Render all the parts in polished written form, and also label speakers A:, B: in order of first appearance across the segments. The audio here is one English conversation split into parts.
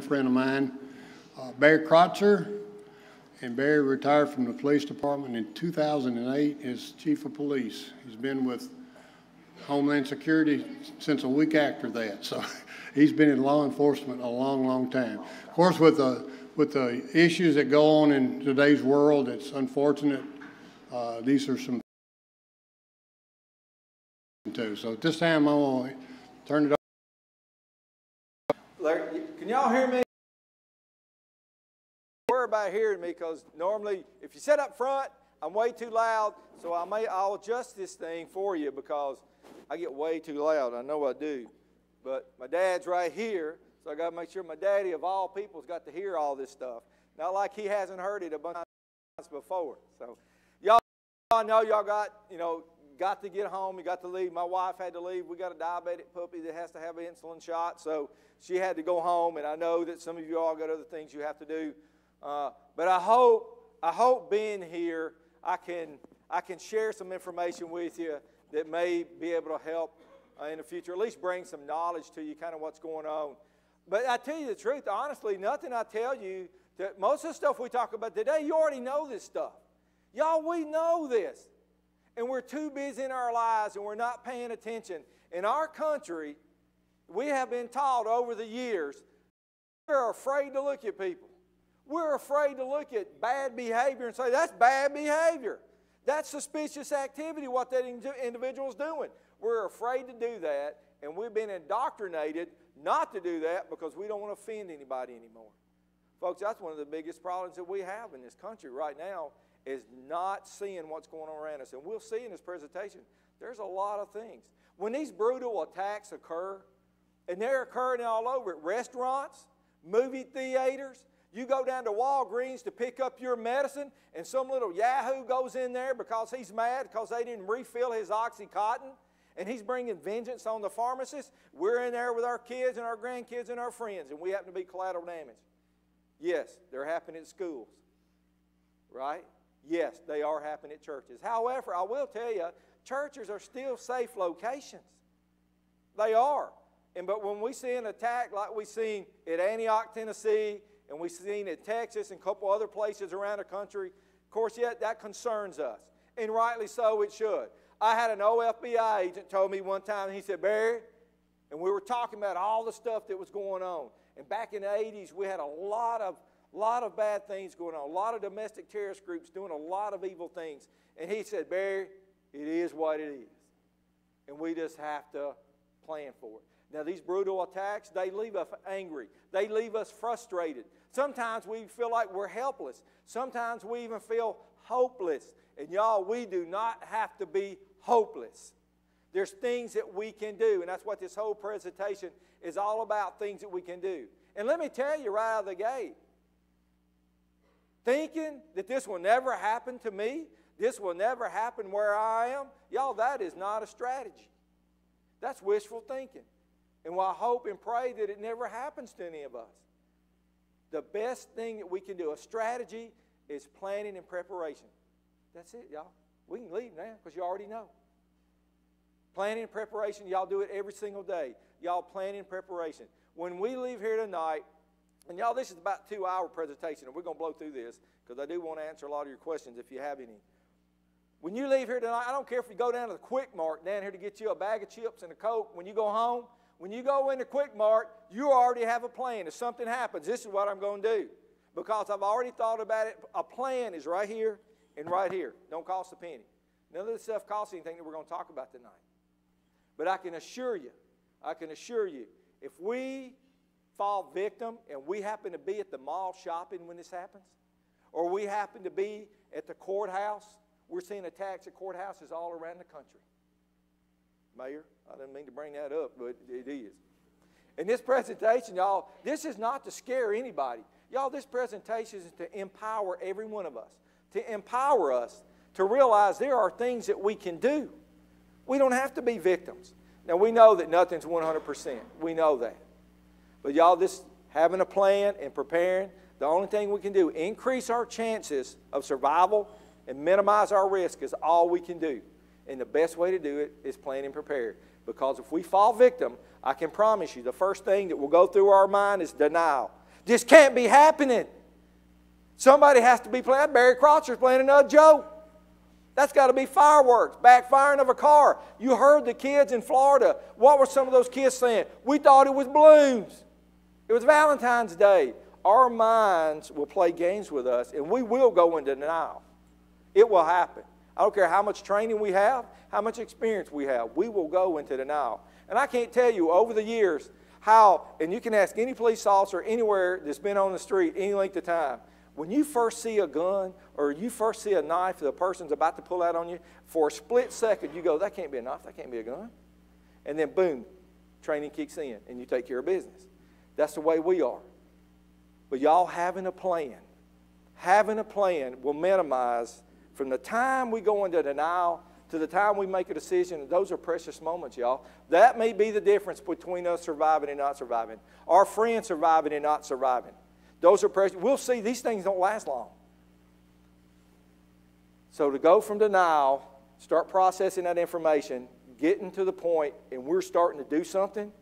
A: friend of mine, Barry Krotzer, and Barry retired from the police department in 2008 as chief of police. He's been with Homeland Security since a week after that, so he's been in law enforcement a long, long time. Of course, with the issues that go on in today's world, it's unfortunate. These are some too. So at this time, I'm going to turn it over.
B: Larry, can y'all hear me? Worry about hearing me, because normally if you sit up front, I'm way too loud, so I'll adjust this thing for you because I get way too loud. I know I do. But my dad's right here, so I got to make sure my daddy of all people's got to hear all this stuff. Not like he hasn't heard it a bunch of times before. So y'all know y'all got to get home. You got to leave. My wife had to leave. We got a diabetic puppy that has to have an insulin shot, so she had to go home. And I know that some of you all got other things you have to do. But I hope being here, I can share some information with you that may be able to help in the future, at least bring some knowledge to you, kind of what's going on. But I tell you the truth, honestly, nothing I tell you, that most of the stuff we talk about today, you already know this stuff. Y'all, we know this. And we're too busy in our lives, and we're not paying attention. In our country, we have been taught over the years, we're afraid to look at people. We're afraid to look at bad behavior and say, that's bad behavior. That's suspicious activity, what that individual's doing. We're afraid to do that, and we've been indoctrinated not to do that because we don't want to offend anybody anymore. Folks, that's one of the biggest problems that we have in this country right now, is not seeing what's going on around us. And we'll see in this presentation, there's a lot of things. When these brutal attacks occur, and they're occurring all over at restaurants, movie theaters, you go down to Walgreens to pick up your medicine, and some little yahoo goes in there because he's mad because they didn't refill his OxyContin, and he's bringing vengeance on the pharmacist. We're in there with our kids and our grandkids and our friends, and we happen to be collateral damage. Yes, they're happening at schools, right? Yes, they are happening at churches. However, I will tell you, churches are still safe locations. They are. But when we see an attack like we seen at Antioch, Tennessee, and we've seen it in Texas and a couple other places around the country, of course, yet that concerns us. And rightly so it should. I had an old FBI agent told me one time, he said, Barry, and we were talking about all the stuff that was going on. And back in the 80s, we had a lot of bad things going on, a lot of domestic terrorist groups doing a lot of evil things. And he said, Barry, it is what it is. And we just have to plan for it. Now, these brutal attacks, they leave us angry. They leave us frustrated. Sometimes we feel like we're helpless. Sometimes we even feel hopeless. And y'all, we do not have to be hopeless. There's things that we can do, and that's what this whole presentation is all about, things that we can do. And let me tell you right out of the gate, thinking that this will never happen to me, this will never happen where I am, y'all, that is not a strategy. That's wishful thinking. And I hope and pray that it never happens to any of us. The best thing that we can do, a strategy, is planning and preparation. That's it, y'all. We can leave now because you already know. Planning and preparation, y'all do it every single day. Y'all planning and preparation. When we leave here tonight, and y'all, this is about a 2-hour presentation, and we're going to blow through this because I do want to answer a lot of your questions if you have any. When you leave here tonight, I don't care if you go down to the Quick Mart down here to get you a bag of chips and a Coke. When you go home, when you go into Quick Mart, you already have a plan. If something happens, this is what I'm going to do. Because I've already thought about it. A plan is right here and right here. Don't cost a penny. None of this stuff costs anything that we're going to talk about tonight. But I can assure you, if we fall victim and we happen to be at the mall shopping when this happens, or we happen to be at the courthouse, we're seeing attacks at courthouses all around the country. Mayor, I didn't mean to bring that up, but it is. In this presentation, y'all, this is not to scare anybody. Y'all, this presentation is to empower every one of us, to empower us to realize there are things that we can do. We don't have to be victims. Now, we know that nothing's 100%. We know that. But y'all, this having a plan and preparing, the only thing we can do, increase our chances of survival and minimize our risk is all we can do. And the best way to do it is plan and prepare. Because if we fall victim, I can promise you the first thing that will go through our mind is denial. Just can't be happening. Somebody has to be playing. Barry Crotcher's playing another joke. That's got to be fireworks, backfiring of a car. You heard the kids in Florida. What were some of those kids saying? We thought it was balloons. It was Valentine's Day. Our minds will play games with us, and we will go into denial. It will happen. I don't care how much training we have, how much experience we have. We will go into denial. And I can't tell you over the years how, and you can ask any police officer anywhere that's been on the street any length of time, when you first see a gun or you first see a knife that a person's about to pull out on you, for a split second you go, that can't be a knife, that can't be a gun. And then boom, training kicks in and you take care of business. That's the way we are. But y'all having a plan will minimize from the time we go into denial to the time we make a decision. Those are precious moments, y'all. That may be the difference between us surviving and not surviving. Our friends surviving and not surviving. Those are precious. We'll see these things don't last long. So to go from denial, start processing that information, getting to the point, and we're starting to do something,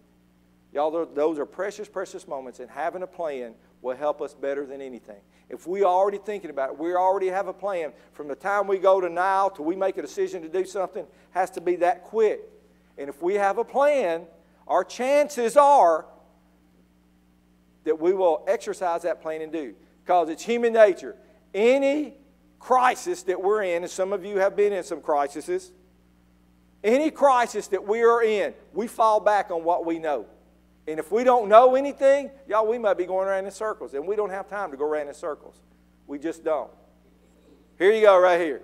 B: y'all, those are precious, precious moments, and having a plan will help us better than anything. If we're already thinking about it, we already have a plan, from the time we go to denial till we make a decision to do something, has to be that quick. And if we have a plan, our chances are that we will exercise that plan and do. Because it's human nature. Any crisis that we're in, and some of you have been in some crises, any crisis that we are in, we fall back on what we know. And if we don't know anything, y'all, we might be going around in circles. And we don't have time to go around in circles. We just don't. Here you go right here.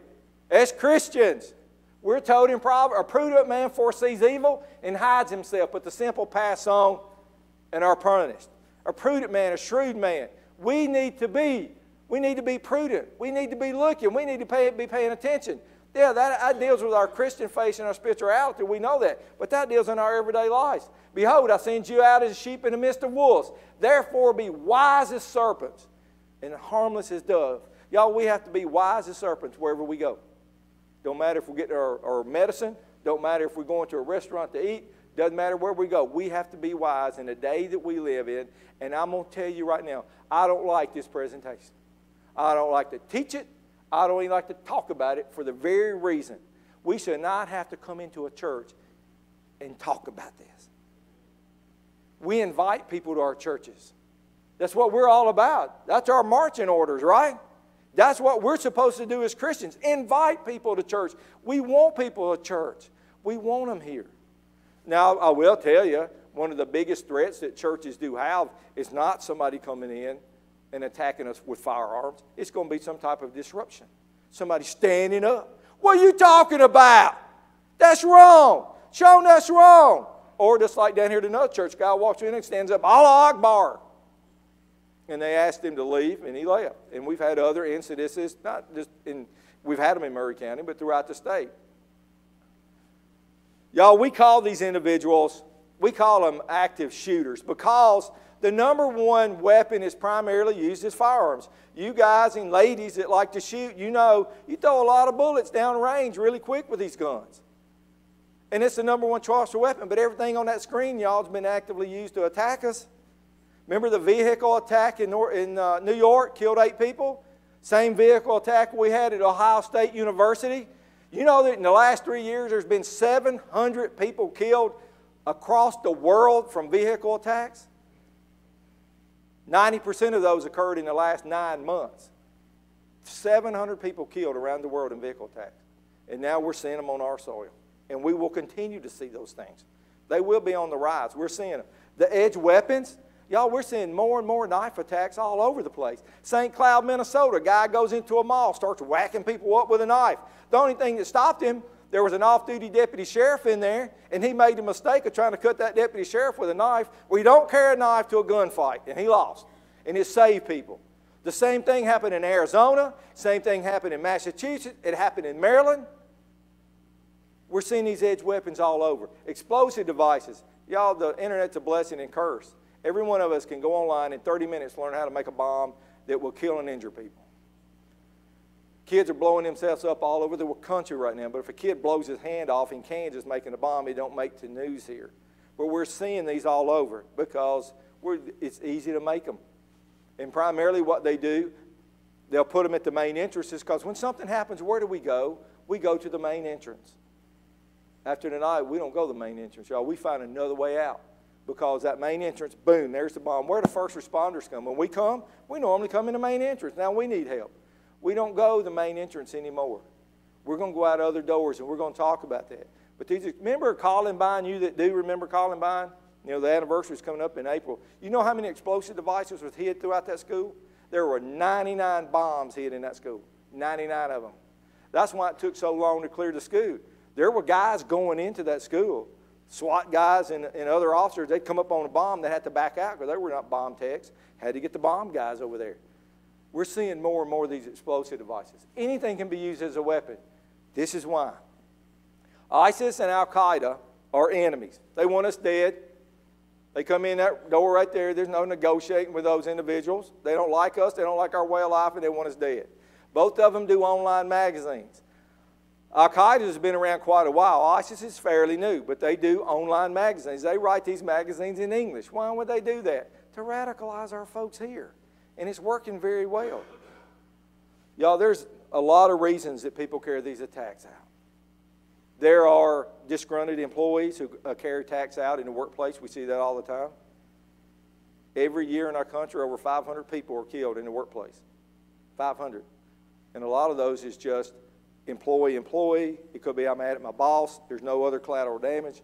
B: As Christians, we're told in Proverbs, a prudent man foresees evil and hides himself, but the simple pass on and are punished. A prudent man, a shrewd man. We need to be prudent. We need to be looking. We need to be paying attention. Yeah, that deals with our Christian faith and our spirituality. We know that. But that deals in our everyday lives. Behold, I send you out as sheep in the midst of wolves. Therefore be wise as serpents and harmless as doves. Y'all, we have to be wise as serpents wherever we go. Don't matter if we get our medicine. Don't matter if we're going to a restaurant to eat. Doesn't matter where we go. We have to be wise in the day that we live in. And I'm going to tell you right now, I don't like this presentation. I don't like to teach it. I don't even like to talk about it for the very reason we should not have to come into a church and talk about this. We invite people to our churches. That's what we're all about. That's our marching orders, right? That's what we're supposed to do as Christians. Invite people to church. We want people to church. We want them here. Now, I will tell you, one of the biggest threats that churches do have is not somebody coming in and attacking us with firearms. It's going to be some type of disruption. Somebody standing up. What are you talking about? That's wrong. Show them that's wrong. Or just like down here at another church, guy walks in and stands up, Allah Akbar. And they asked him to leave, and he left. And we've had other incidences, not just we've had them in Murray County, but throughout the state. Y'all, we call these individuals, we call them active shooters because the number one weapon is primarily used as firearms. You guys and ladies that like to shoot, you know, you throw a lot of bullets down range really quick with these guns. And it's the number one choice for weapon, but everything on that screen, y'all, has been actively used to attack us. Remember the vehicle attack in New York killed 8 people? Same vehicle attack we had at Ohio State University. You know that in the last 3 years there's been 700 people killed across the world from vehicle attacks? 90% of those occurred in the last 9 months. 700 people killed around the world in vehicle attacks. And now we're seeing them on our soil. And we will continue to see those things. They will be on the rise. We're seeing them. The edge weapons, y'all, we're seeing more and more knife attacks all over the place. St. Cloud, Minnesota, a guy goes into a mall, starts whacking people up with a knife. The only thing that stopped him, there was an off-duty deputy sheriff in there, and he made the mistake of trying to cut that deputy sheriff with a knife. Well, you don't carry a knife to a gunfight, and he lost. And it saved people. The same thing happened in Arizona. Same thing happened in Massachusetts. It happened in Maryland. We're seeing these edge weapons all over. Explosive devices. Y'all, the internet's a blessing and curse. Every one of us can go online in 30 minutes learn how to make a bomb that will kill and injure people. Kids are blowing themselves up all over the country right now, but if a kid blows his hand off in Kansas making a bomb, it don't make the news here. But we're seeing these all over because it's easy to make them. And primarily what they do, they'll put them at the main entrances, because when something happens, where do we go? We go to the main entrance. After tonight, we don't go to the main entrance, y'all. We find another way out, because that main entrance, boom, there's the bomb. Where do first responders come? When we come, we normally come in the main entrance. Now we need help. We don't go the main entrance anymore. We're going to go out other doors, and we're going to talk about that. But remember Columbine, you that do remember Columbine? You know, the anniversary is coming up in April. You know how many explosive devices was hid throughout that school? There were 99 bombs hid in that school, 99 of them. That's why it took so long to clear the school. There were guys going into that school, SWAT guys and other officers. They'd come up on a bomb. They had to back out because they were not bomb techs. Had to get the bomb guys over there. We're seeing more and more of these explosive devices. Anything can be used as a weapon. This is why. ISIS and Al-Qaeda are enemies. They want us dead. They come in that door right there. There's no negotiating with those individuals. They don't like us. They don't like our way of life, and they want us dead. Both of them do online magazines. Al-Qaeda has been around quite a while. ISIS is fairly new, but they do online magazines. They write these magazines in English. Why would they do that? To radicalize our folks here. And it's working very well. Y'all, there's a lot of reasons that people carry these attacks out. There are disgruntled employees who carry attacks out in the workplace. We see that all the time. Every year in our country, over 500 people are killed in the workplace. 500. And a lot of those is just employee. It could be I'm mad at my boss. There's no other collateral damage.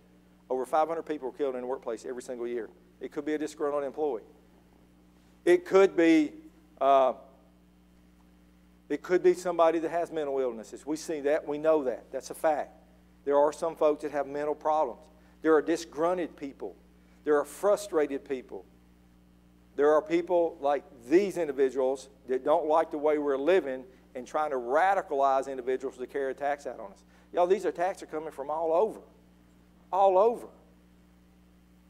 B: Over 500 people are killed in the workplace every single year. It could be a disgruntled employee. It could be somebody that has mental illnesses. We see that. We know that. That's a fact. There are some folks that have mental problems. There are disgruntled people. There are frustrated people. There are people like these individuals that don't like the way we're living and trying to radicalize individuals to carry attacks out on us. Y'all, these attacks are coming from all over. All over.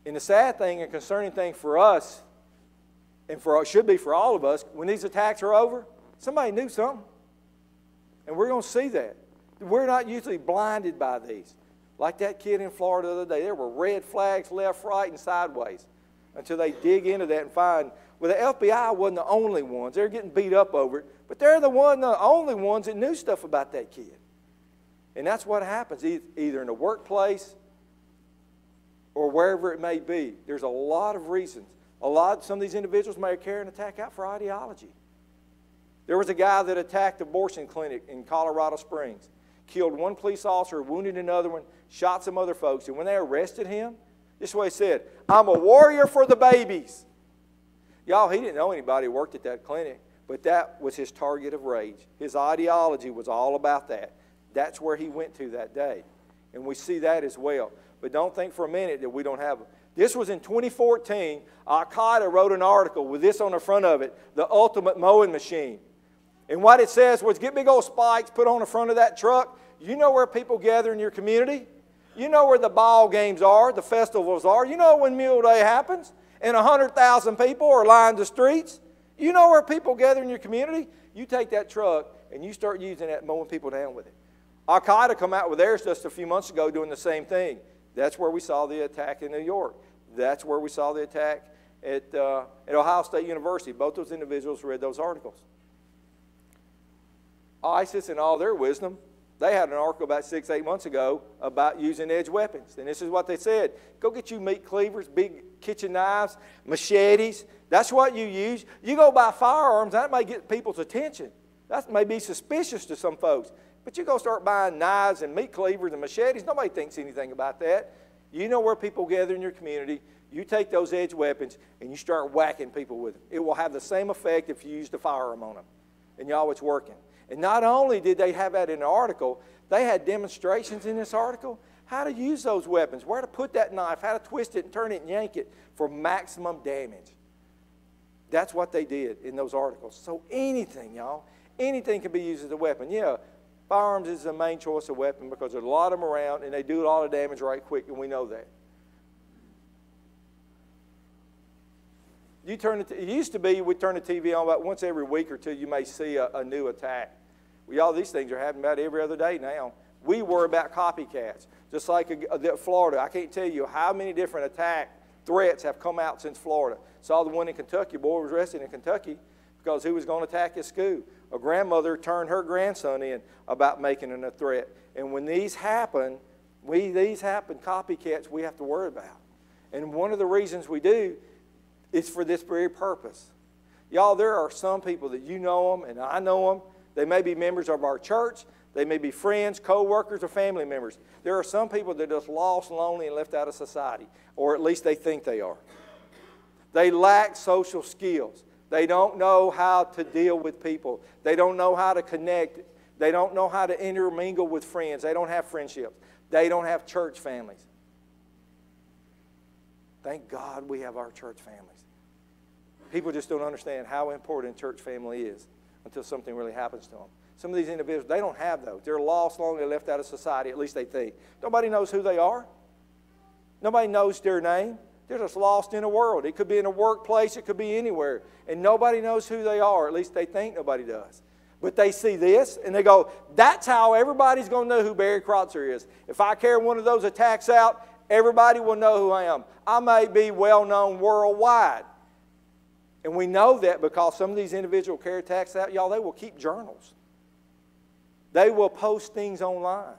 B: And the sad thing and concerning thing for us, and should be for all of us, when these attacks are over, somebody knew something. And we're going to see that. We're not usually blinded by these. Like that kid in Florida the other day, there were red flags left, right, and sideways until they dig into that and find, well, the FBI wasn't the only ones. They're getting beat up over it, but they're the only ones that knew stuff about that kid. And that's what happens, either in the workplace or wherever it may be. There's a lot of reasons. Some of these individuals may carry an attack out for ideology. There was a guy that attacked the abortion clinic in Colorado Springs, killed one police officer, wounded another one, shot some other folks. And when they arrested him, this is what he said: "I'm a warrior for the babies." Y'all, he didn't know anybody who worked at that clinic, but that was his target of rage. His ideology was all about that. That's where he went to that day. And we see that as well. But don't think for a minute that we don't have them. This was in 2014. Al-Qaeda wrote an article with this on the front of it: "The ultimate mowing machine." And what it says was, get big old spikes put on the front of that truck. You know where people gather in your community. You know where the ball games are, the festivals are. You know when Mule Day happens and 100,000 people are lined the streets. You know where people gather in your community. You take that truck and you start using that, mowing people down with it. Al-Qaeda come out with theirs just a few months ago doing the same thing. That's where we saw the attack in New York. That's where we saw the attack at Ohio State University. Both those individuals read those articles. ISIS, in all their wisdom, they had an article about 6-8 months ago about using edge weapons. And this is what they said: go get you meat cleavers, big kitchen knives, machetes. That's what you use. You go buy firearms, that may get people's attention. That may be suspicious to some folks. But you go start buying knives and meat cleavers and machetes, nobody thinks anything about that. You know where people gather in your community. You take those edge weapons and you start whacking people with them. It will have the same effect if you used a firearm on them. And y'all, it's working. And not only did they have that in the article, they had demonstrations in this article how to use those weapons, where to put that knife, how to twist it and turn it and yank it for maximum damage. That's what they did in those articles. So anything, y'all, anything can be used as a weapon. Yeah, firearms is the main choice of weapon because there's a lot of them around and they do a lot of damage right quick, and we know that. It used to be we'd turn the TV on about once every week or two. You may see a new attack. Well, y'all, these things are happening about every other day now. We worry about copycats. Just like Florida, I can't tell you how many different attacks threats have come out since Florida. Saw the one in Kentucky. A boy was arrested in Kentucky because he was going to attack his school. A grandmother turned her grandson in about making a threat. And when these happen, copycats we have to worry about. And one of the reasons we do is for this very purpose. Y'all, there are some people that you know them and I know them. They may be members of our church. They may be friends, co-workers, or family members. There are some people that are just lost, lonely, and left out of society, or at least they think they are. They lack social skills. They don't know how to deal with people. They don't know how to connect. They don't know how to intermingle with friends. They don't have friendships. They don't have church families. Thank God we have our church families. People just don't understand how important church family is until something really happens to them. Some of these individuals, they don't have those. They're lost, lonely, left out of society, at least they think. Nobody knows who they are. Nobody knows their name. They're just lost in a world. It could be in a workplace. It could be anywhere. And nobody knows who they are. At least they think nobody does. But they see this, and they go, that's how everybody's going to know who Barry Kreutzer is. If I carry one of those attacks out, everybody will know who I am. I may be well-known worldwide. And we know that because some of these individuals carry attacks out, y'all, they will keep journals. They will post things online.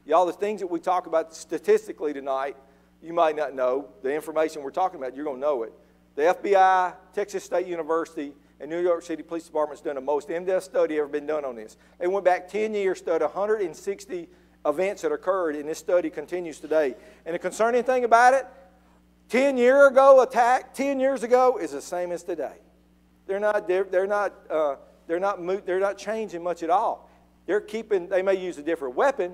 B: Y'all, the things that we talk about statistically tonight, you might not know. The information we're talking about, you're going to know it. The FBI, Texas State University, and New York City Police Department has done the most in-depth study ever been done on this. They went back 10 years, studied 160 events that occurred, and this study continues today. And the concerning thing about it, 10 years ago is the same as today. They're not changing much at all. They may use a different weapon,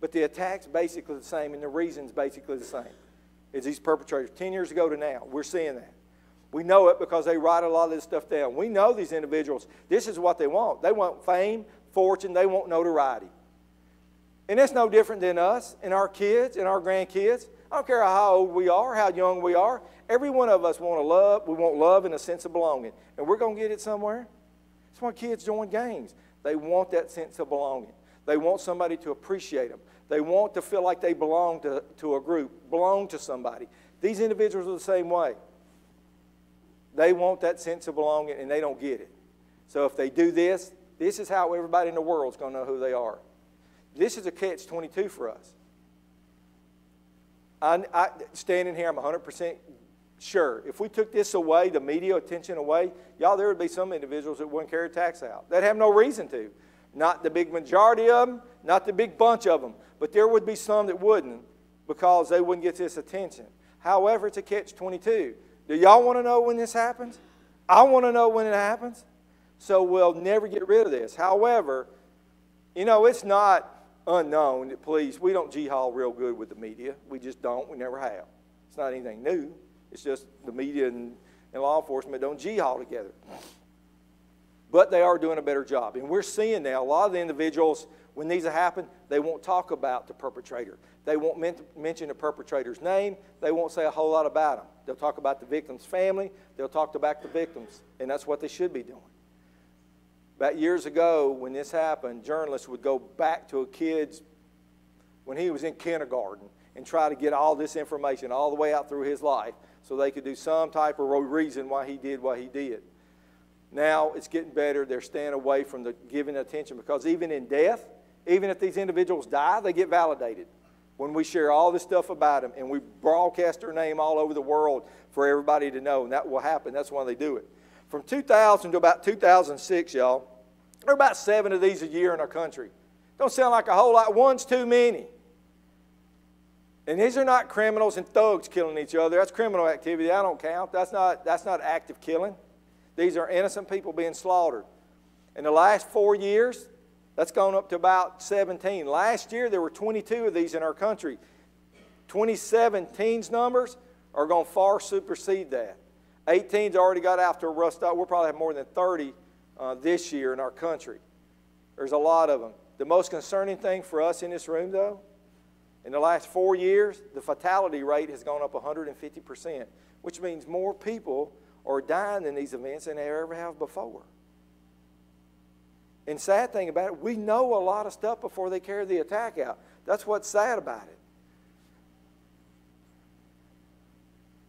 B: but the attack's basically the same and the reason's basically the same as these perpetrators. 10 years ago to now, we're seeing that. We know it because they write a lot of this stuff down. We know these individuals, this is what they want. They want fame, fortune, they want notoriety. And it's no different than us and our kids and our grandkids. I don't care how old we are, how young we are. Every one of us want love. We want love and a sense of belonging. And we're going to get it somewhere. That's why kids join gangs. They want that sense of belonging. They want somebody to appreciate them. They want to feel like they belong to a group, belong to somebody. These individuals are the same way. They want that sense of belonging, and they don't get it. So if they do this, this is how everybody in the world is going to know who they are. This is a catch-22 for us. Standing here, I'm 100% sure. If we took this away, the media attention away, y'all, there would be some individuals that wouldn't carry tax out. They'd have no reason to. Not the big majority of them, not the big bunch of them, but there would be some that wouldn't because they wouldn't get this attention. However, it's a catch-22. Do y'all want to know when this happens? I want to know when it happens. So we'll never get rid of this. However, you know, it's not unknown that we don't jihad real good with the media. We just don't. We never have. It's not anything new. It's just the media and law enforcement don't jihad together. But they are doing a better job. And we're seeing now a lot of the individuals, when these have happened, they won't talk about the perpetrator. They won't mention the perpetrator's name. They won't say a whole lot about him. They'll talk about the victim's family. They'll talk about the victims. And that's what they should be doing. About years ago, when this happened, journalists would go back to a kid's, when he was in kindergarten, and try to get all this information all the way out through his life so they could do some type of reason why he did what he did. Now it's getting better. They're staying away from the giving attention because even in death, even if these individuals die, they get validated. When we share all this stuff about them and we broadcast their name all over the world for everybody to know, and that will happen. That's why they do it. From 2000 to about 2006, y'all, there are about 7 of these a year in our country. Don't sound like a whole lot. One's too many. And these are not criminals and thugs killing each other. That's criminal activity. That don't count. That's not active killing. These are innocent people being slaughtered. In the last 4 years, that's gone up to about 17. Last year, there were 22 of these in our country. 2017's numbers are going to far supersede that. 18's already got out to a rough start. We'll probably have more than 30 this year in our country. There's a lot of them. The most concerning thing for us in this room, though, in the last 4 years, the fatality rate has gone up 150%, which means more people are dying in these events than they ever have before. And sad thing about it, we know a lot of stuff before they carry the attack out. That's what's sad about it.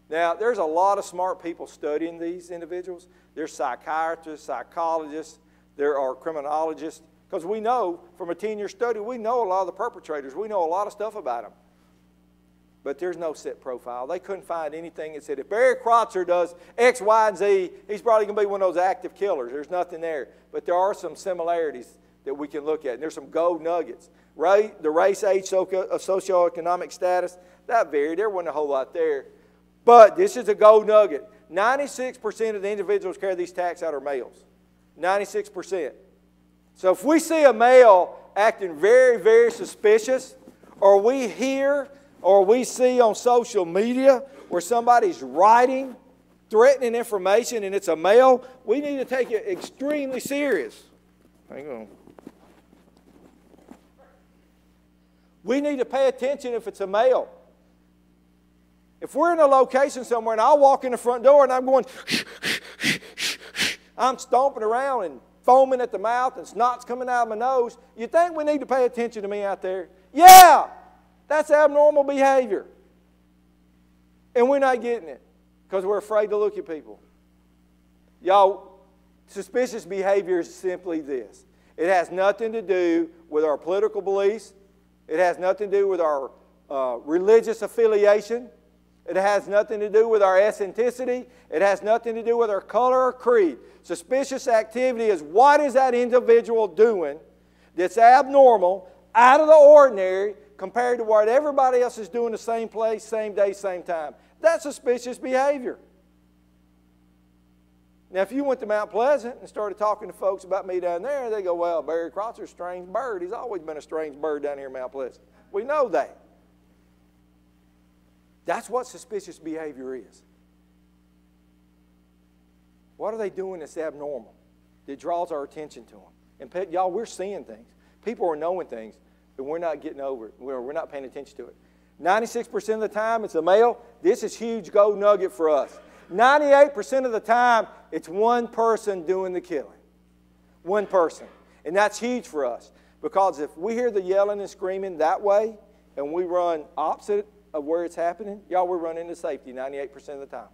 B: Now, there's a lot of smart people studying these individuals. There's psychiatrists, psychologists, there are criminologists, because we know from a 10-year study, we know a lot of the perpetrators. We know a lot of stuff about them. But there's no set profile. They couldn't find anything that said, if Barry Kreutzer does X, Y, and Z, he's probably going to be one of those active killers. There's nothing there. But there are some similarities that we can look at. And there's some gold nuggets. The race, age, socioeconomic status, that varied. There wasn't a whole lot there. But this is a gold nugget. 96% of the individuals carry these tags out are males. 96%. So if we see a male acting very, very suspicious, or we hear or we see on social media where somebody's writing threatening information and it's a male, we need to take it extremely serious. Hang on. We need to pay attention if it's a male. If we're in a location somewhere and I walk in the front door and I'm going, I'm stomping around and foaming at the mouth and snot's coming out of my nose, you think we need to pay attention to me out there? Yeah! That's abnormal behavior. And we're not getting it because we're afraid to look at people. Y'all, suspicious behavior is simply this. It has nothing to do with our political beliefs. It has nothing to do with our religious affiliation. It has nothing to do with our ethnicity. It has nothing to do with our color or creed. Suspicious activity is what is that individual doing that's abnormal, out of the ordinary, compared to what everybody else is doing the same place, same day, same time. That's suspicious behavior. Now, if you went to Mount Pleasant and started talking to folks about me down there, they go, well, Barry Kreutzer's a strange bird. He's always been a strange bird down here in Mount Pleasant. We know that. That's what suspicious behavior is. What are they doing that's abnormal, that draws our attention to them? And y'all, we're seeing things. People are knowing things, but we're not getting over it. We're not paying attention to it. 96% of the time, it's a male. This is huge gold nugget for us. 98% of the time, it's one person doing the killing. One person. And that's huge for us. Because if we hear the yelling and screaming that way, and we run opposite of where it's happening, y'all, we're running into safety 98% of the time.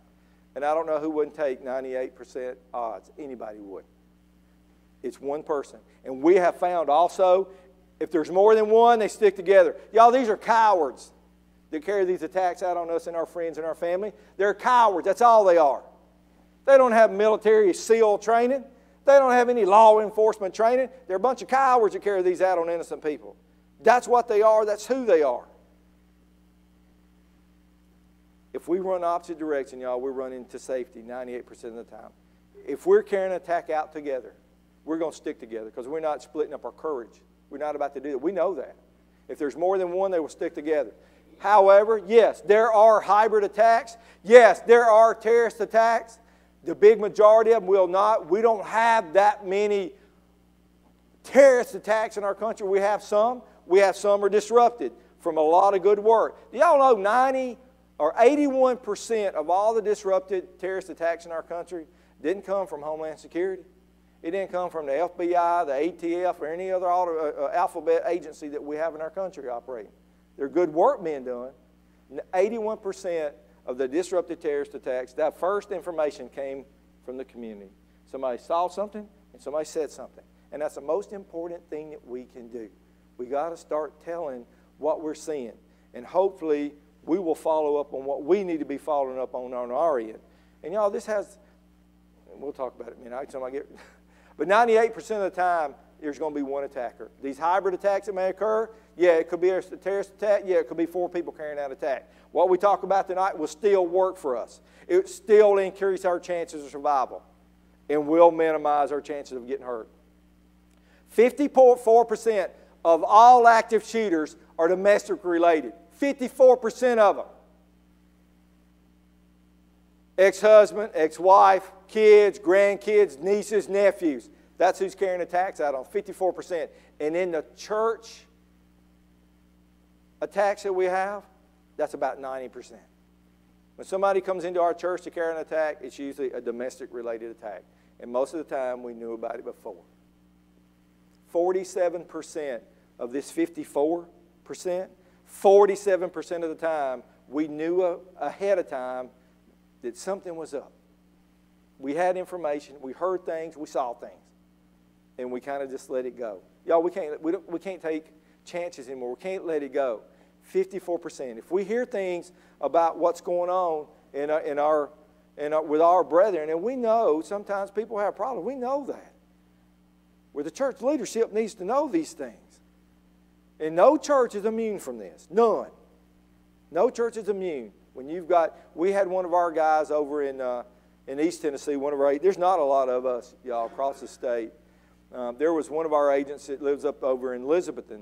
B: And I don't know who wouldn't take 98% odds. Anybody would. It's one person. And we have found also, if there's more than one, they stick together. Y'all, these are cowards that carry these attacks out on us and our friends and our family. They're cowards. That's all they are. They don't have military SEAL training. They don't have any law enforcement training. They're a bunch of cowards that carry these out on innocent people. That's what they are. That's who they are. If we run opposite direction, y'all, we're running to safety 98% of the time. If we're carrying an attack out together, we're going to stick together because we're not splitting up our courage. We're not about to do that. We know that. If there's more than one, they will stick together. However, yes, there are hybrid attacks. Yes, there are terrorist attacks. The big majority of them will not. We don't have that many terrorist attacks in our country. We have some. We have some are disrupted from a lot of good work. Do y'all know 90 or 81% of all the disrupted terrorist attacks in our country didn't come from Homeland Security? It didn't come from the FBI, the ATF, or any other alphabet agency that we have in our country operating. There's good work being done. 81% of the disrupted terrorist attacks, that first information came from the community. Somebody saw something and somebody said something. And that's the most important thing that we can do. We got to start telling what we're seeing. And hopefully we will follow up on what we need to be following up on our end. And y'all, this has, we'll talk about it in a minute. But 98% of the time, there's going to be one attacker. These hybrid attacks that may occur, yeah, it could be a terrorist attack. Yeah, it could be 4 people carrying out an attack. What we talk about tonight will still work for us. It still increase our chances of survival and will minimize our chances of getting hurt. 54% of all active shooters are domestic related. 54% of them. Ex-husband, ex-wife, kids, grandkids, nieces, nephews. That's who's carrying attacks out on, 54%. And in the church attacks that we have, that's about 90%. When somebody comes into our church to carry an attack, it's usually a domestic-related attack. And most of the time, we knew about it before. 47% of this 54%, 47% of the time, we knew ahead of time that something was up. We had information, we heard things, we saw things, and we kind of just let it go. Y'all, we can't take chances anymore. We can't let it go. 54%. If we hear things about what's going on with our brethren, and we know sometimes people have problems, we know that. Where the church leadership needs to know these things. And no church is immune from this. None. No church is immune. We had one of our guys over in East Tennessee, there's not a lot of us, y'all, across the state. There was one of our agents that lives up over in Elizabethton.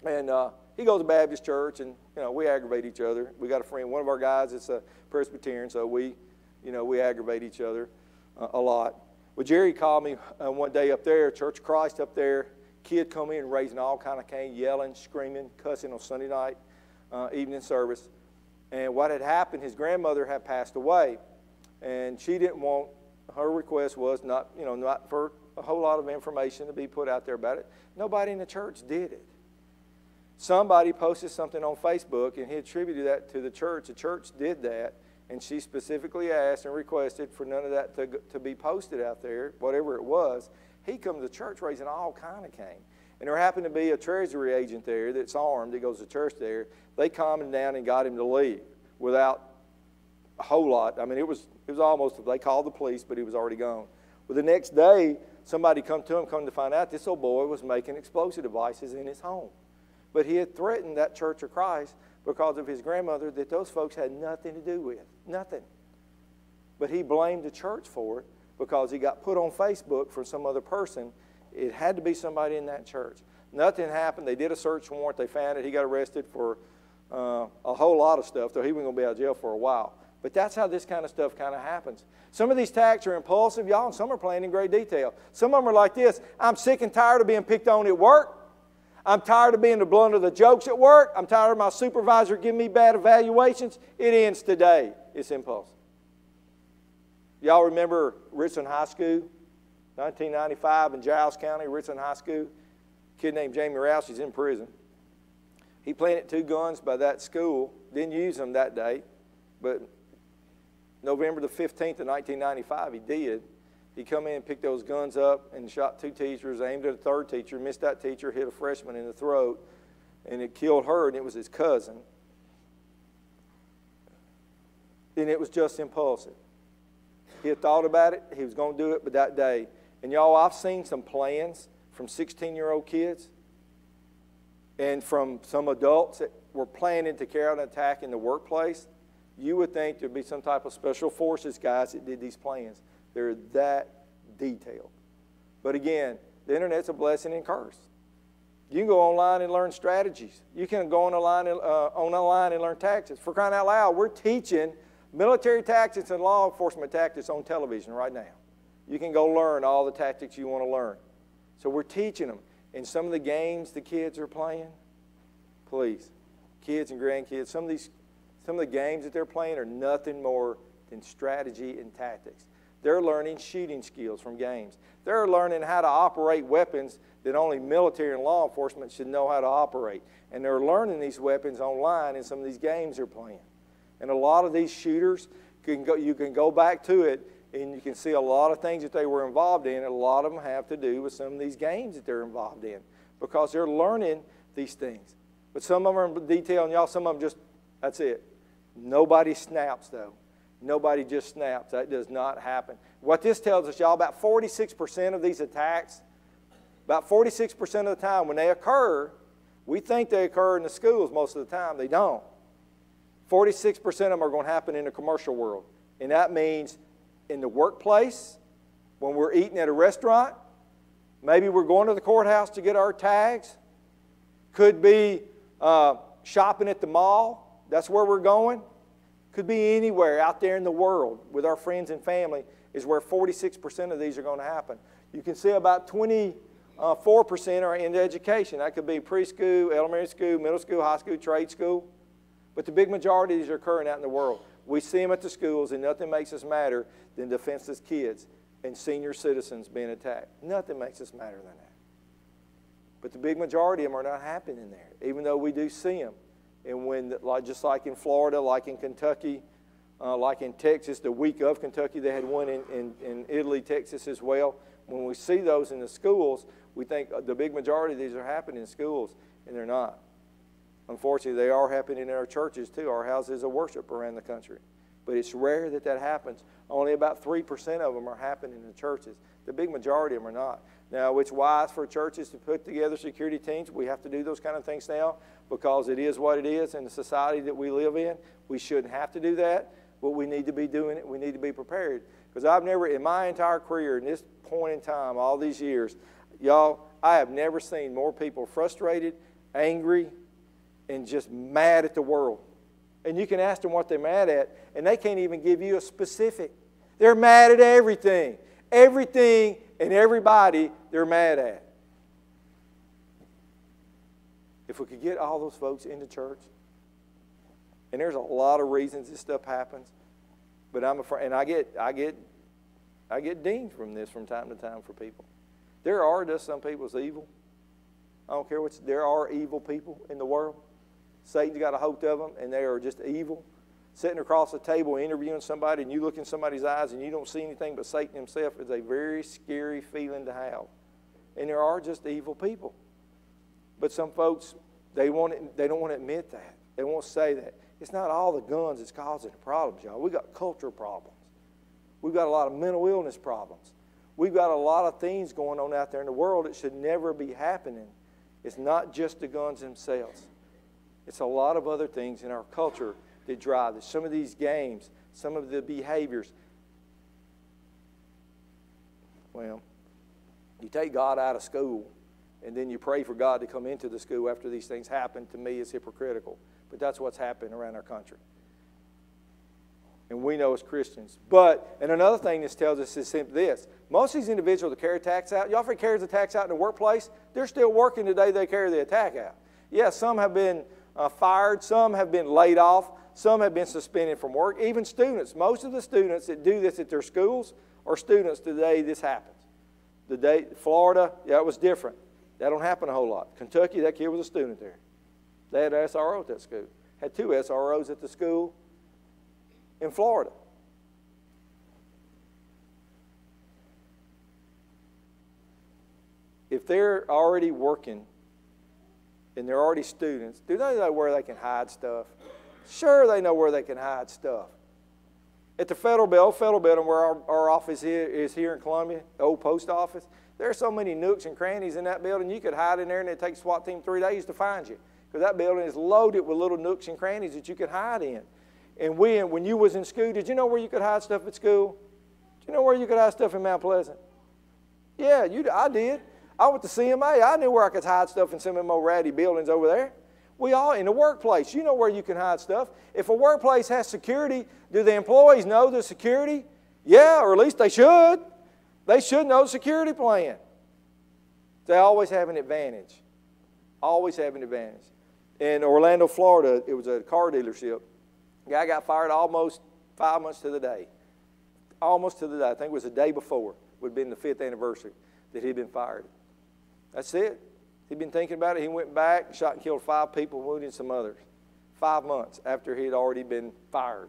B: And he goes to Baptist church, and, we aggravate each other. We got a friend, one of our guys is a Presbyterian, so we aggravate each other a lot. Well, Jerry called me one day up there, Church of Christ up there. Kid come in raising all kind of Cain, yelling, screaming, cussing on Sunday night, evening service. And what had happened, his grandmother had passed away. And she didn't want, her request was not for a whole lot of information to be put out there about it. Nobody in the church did it. Somebody posted something on Facebook, and he attributed that to the church. The church did that, and she specifically asked and requested for none of that to be posted out there, whatever it was. He comes to church raising all kind of Cain. And there happened to be a treasury agent there that's armed that goes to church there. They calmed him down and got him to leave without a whole lot. I mean, it was almost, they called the police, but he was already gone. Well, the next day, somebody come to find out this old boy was making explosive devices in his home. But he had threatened that Church of Christ because of his grandmother that those folks had nothing to do with. Nothing. But he blamed the church for it because he got put on Facebook for some other person. It had to be somebody in that church. Nothing happened. They did a search warrant. They found it. He got arrested for a whole lot of stuff, though he wasn't going to be out of jail for a while. But that's how this kind of stuff kind of happens. Some of these attacks are impulsive, y'all, and some are planned in great detail. Some of them are like this. I'm sick and tired of being picked on at work. I'm tired of being the blunt of the jokes at work. I'm tired of my supervisor giving me bad evaluations. It ends today. It's impulsive. Y'all remember Richland High School? 1995 in Giles County, Richland High School. A kid named Jamie Rouse, he's in prison. He planted 2 guns by that school. Didn't use them that day. But November the 15th of 1995, he did. He come in and picked those guns up and shot 2 teachers, aimed at a 3rd teacher, missed that teacher, hit a freshman in the throat, and it killed her, and it was his cousin. And it was just impulsive. He had thought about it. He was going to do it, but that day. And y'all, I've seen some plans from 16-year-old kids and from some adults that were planning to carry out an attack in the workplace. You would think there'd be some type of special forces guys that did these plans. They're that detailed. But again, the internet's a blessing and curse. You can go online and learn strategies. You can go online and learn tactics. For crying out loud, we're teaching military tactics and law enforcement tactics on television right now. You can go learn all the tactics you want to learn. So we're teaching them. And some of the games the kids are playing, please, kids and grandkids, some of the games that they're playing are nothing more than strategy and tactics. They're learning shooting skills from games. They're learning how to operate weapons that only military and law enforcement should know how to operate. And they're learning these weapons online in some of these games they're playing. And a lot of these shooters, you can go back to it, and you can see a lot of things that they were involved in, and a lot of them have to do with some of these games that they're involved in because they're learning these things. But some of them are in detail, and y'all, some of them just, that's it. Nobody snaps, though. Nobody just snaps. That does not happen. What this tells us, y'all, about 46% of these attacks, about 46% of the time when they occur, we think they occur in the schools most of the time. They don't. 46% of them are going to happen in the commercial world. And that means in the workplace, when we're eating at a restaurant, maybe we're going to the courthouse to get our tags. Could be shopping at the mall. That's where we're going. Could be anywhere out there in the world with our friends and family is where 46% of these are going to happen. You can see about 24% are in education. That could be preschool, elementary school, middle school, high school, trade school. But the big majority of these are occurring out in the world. We see them at the schools, and nothing makes us madder than defenseless kids and senior citizens being attacked. Nothing makes us madder than that. But the big majority of them are not happening there, even though we do see them. And when, just like in Florida, like in Kentucky, like in Texas, the week of Kentucky, they had one in Italy, Texas as well. When we see those in the schools, we think the big majority of these are happening in schools, and they're not. Unfortunately, they are happening in our churches too, our houses of worship around the country. But it's rare that that happens. Only about 3% of them are happening in the churches. The big majority of them are not. Now, it's wise for churches to put together security teams. We have to do those kind of things now because it is what it is in the society that we live in. We shouldn't have to do that, but we need to be doing it. We need to be prepared. Because I've never, in my entire career, in this point in time, all these years, y'all, I have never seen more people frustrated, angry, and just mad at the world. And you can ask them what they're mad at, and they can't even give you a specific. They're mad at everything. Everything and everybody they're mad at. If we could get all those folks into church, and there's a lot of reasons this stuff happens, but I'm afraid, and I get dinged from this from time to time for people. There are just some people's evil. I don't care what, there are evil people in the world. Satan's got a hold of them, and they are just evil. Sitting across the table interviewing somebody, and you look in somebody's eyes, and you don't see anything but Satan himself, is a very scary feeling to have. And there are just evil people. But some folks, they don't want to admit that. They won't say that. It's not all the guns that's causing the problems, y'all. We've got cultural problems. We've got a lot of mental illness problems. We've got a lot of things going on out there in the world that should never be happening. It's not just the guns themselves. It's a lot of other things in our culture that drive this. Some of these games, some of the behaviors. Well, you take God out of school and then you pray for God to come into the school after these things happen, to me is hypocritical. But that's what's happening around our country. And we know as Christians. But, and another thing this tells us is simply this. Most of these individuals that carry attacks out, y'all ever carries attacks out in the workplace? They're still working the day they carry the attack out. Yeah, some have been fired. Some have been laid off. Some have been suspended from work. Even students. Most of the students that do this at their schools are students the day this happens. The day, Florida, yeah, it was different. That don't happen a whole lot. Kentucky, that kid was a student there. They had an SRO at that school. Had 2 SROs at the school in Florida. If they're already working and they're already students, do they know where they can hide stuff? Sure, they know where they can hide stuff. At the federal building where our office is here in Columbia, the old post office, there are so many nooks and crannies in that building, you could hide in there and it'd take SWAT team 3 days to find you. Because that building is loaded with little nooks and crannies that you could hide in. And when you was in school, did you know where you could hide stuff at school? Do you know where you could hide stuff in Mount Pleasant? Yeah, I did. I went to CMA. I knew where I could hide stuff in some of them old ratty buildings over there. We all, in the workplace, you know where you can hide stuff. If a workplace has security, do the employees know the security? Yeah, or at least they should. They should know the security plan. They always have an advantage. Always have an advantage. In Orlando, Florida, it was a car dealership. The guy got fired almost 5 months to the day. Almost to the day. I think it was the day before. Would have been the 5th anniversary that he'd been fired. That's it. He'd been thinking about it. He went back, shot and killed 5 people, wounded some others. 5 months after he'd already been fired.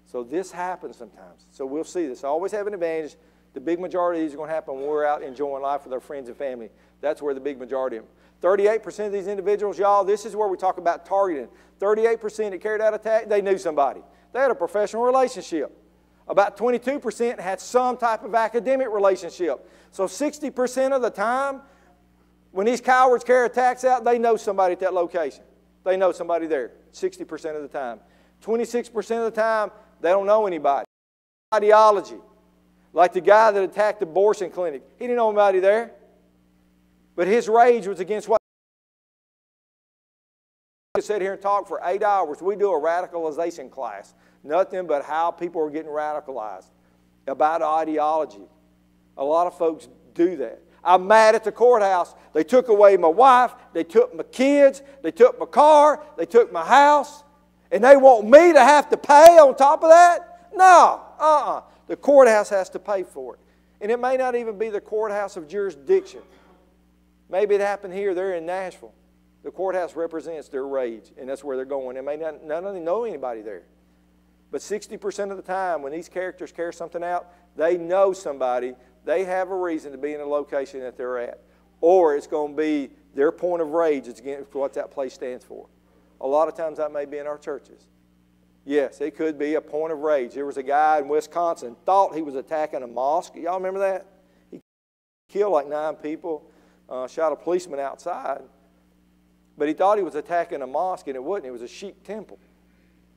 B: So this happens sometimes. So we'll see this. I always have an advantage. The big majority of these are going to happen when we're out enjoying life with our friends and family. That's where the big majority of them. 38% of these individuals, y'all, this is where we talk about targeting. 38% that carried out attack, they knew somebody. They had a professional relationship. About 22% had some type of academic relationship. So 60% of the time, when these cowards carry attacks out, they know somebody at that location. They know somebody there, 60% of the time. 26% of the time, they don't know anybody. Ideology. Like the guy that attacked the abortion clinic. He didn't know anybody there. But his rage was against what? We could sit here and talk for 8 hours. We do a radicalization class. Nothing but how people are getting radicalized about ideology. A lot of folks do that. I'm mad at the courthouse. They took away my wife. They took my kids. They took my car. They took my house. And they want me to have to pay on top of that? No. The courthouse has to pay for it. And it may not even be the courthouse of jurisdiction. Maybe it happened here. They're in Nashville. The courthouse represents their rage, and that's where they're going. They may not know anybody there. But 60% of the time when these characters carry something out, they know somebody, they have a reason to be in the location that they're at. Or it's going to be their point of rage is against what that place stands for. A lot of times that may be in our churches. Yes, it could be a point of rage. There was a guy in Wisconsin, thought he was attacking a mosque. Y'all remember that? He killed like 9 people, shot a policeman outside. But he thought he was attacking a mosque, and it wasn't. It was a Sikh temple.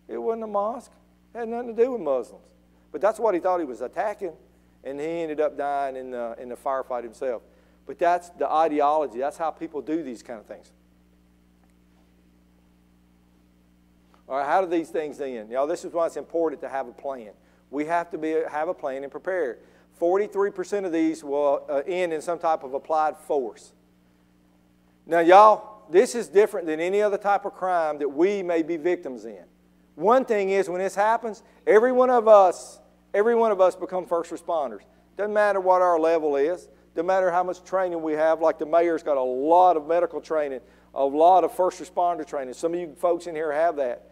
B: It wasn't a mosque. It had nothing to do with Muslims. But that's what he thought he was attacking, and he ended up dying in the firefight himself. But that's the ideology. That's how people do these kind of things. All right, how do these things end? Y'all, this is why it's important to have a plan. We have to have a plan and prepare. 43% of these will end in some type of applied force. Now, y'all, this is different than any other type of crime that we may be victims in. One thing is, when this happens, every one of us become first responders. Doesn't matter what our level is. Doesn't matter how much training we have. Like the mayor's got a lot of medical training, a lot of first responder training. Some of you folks in here have that.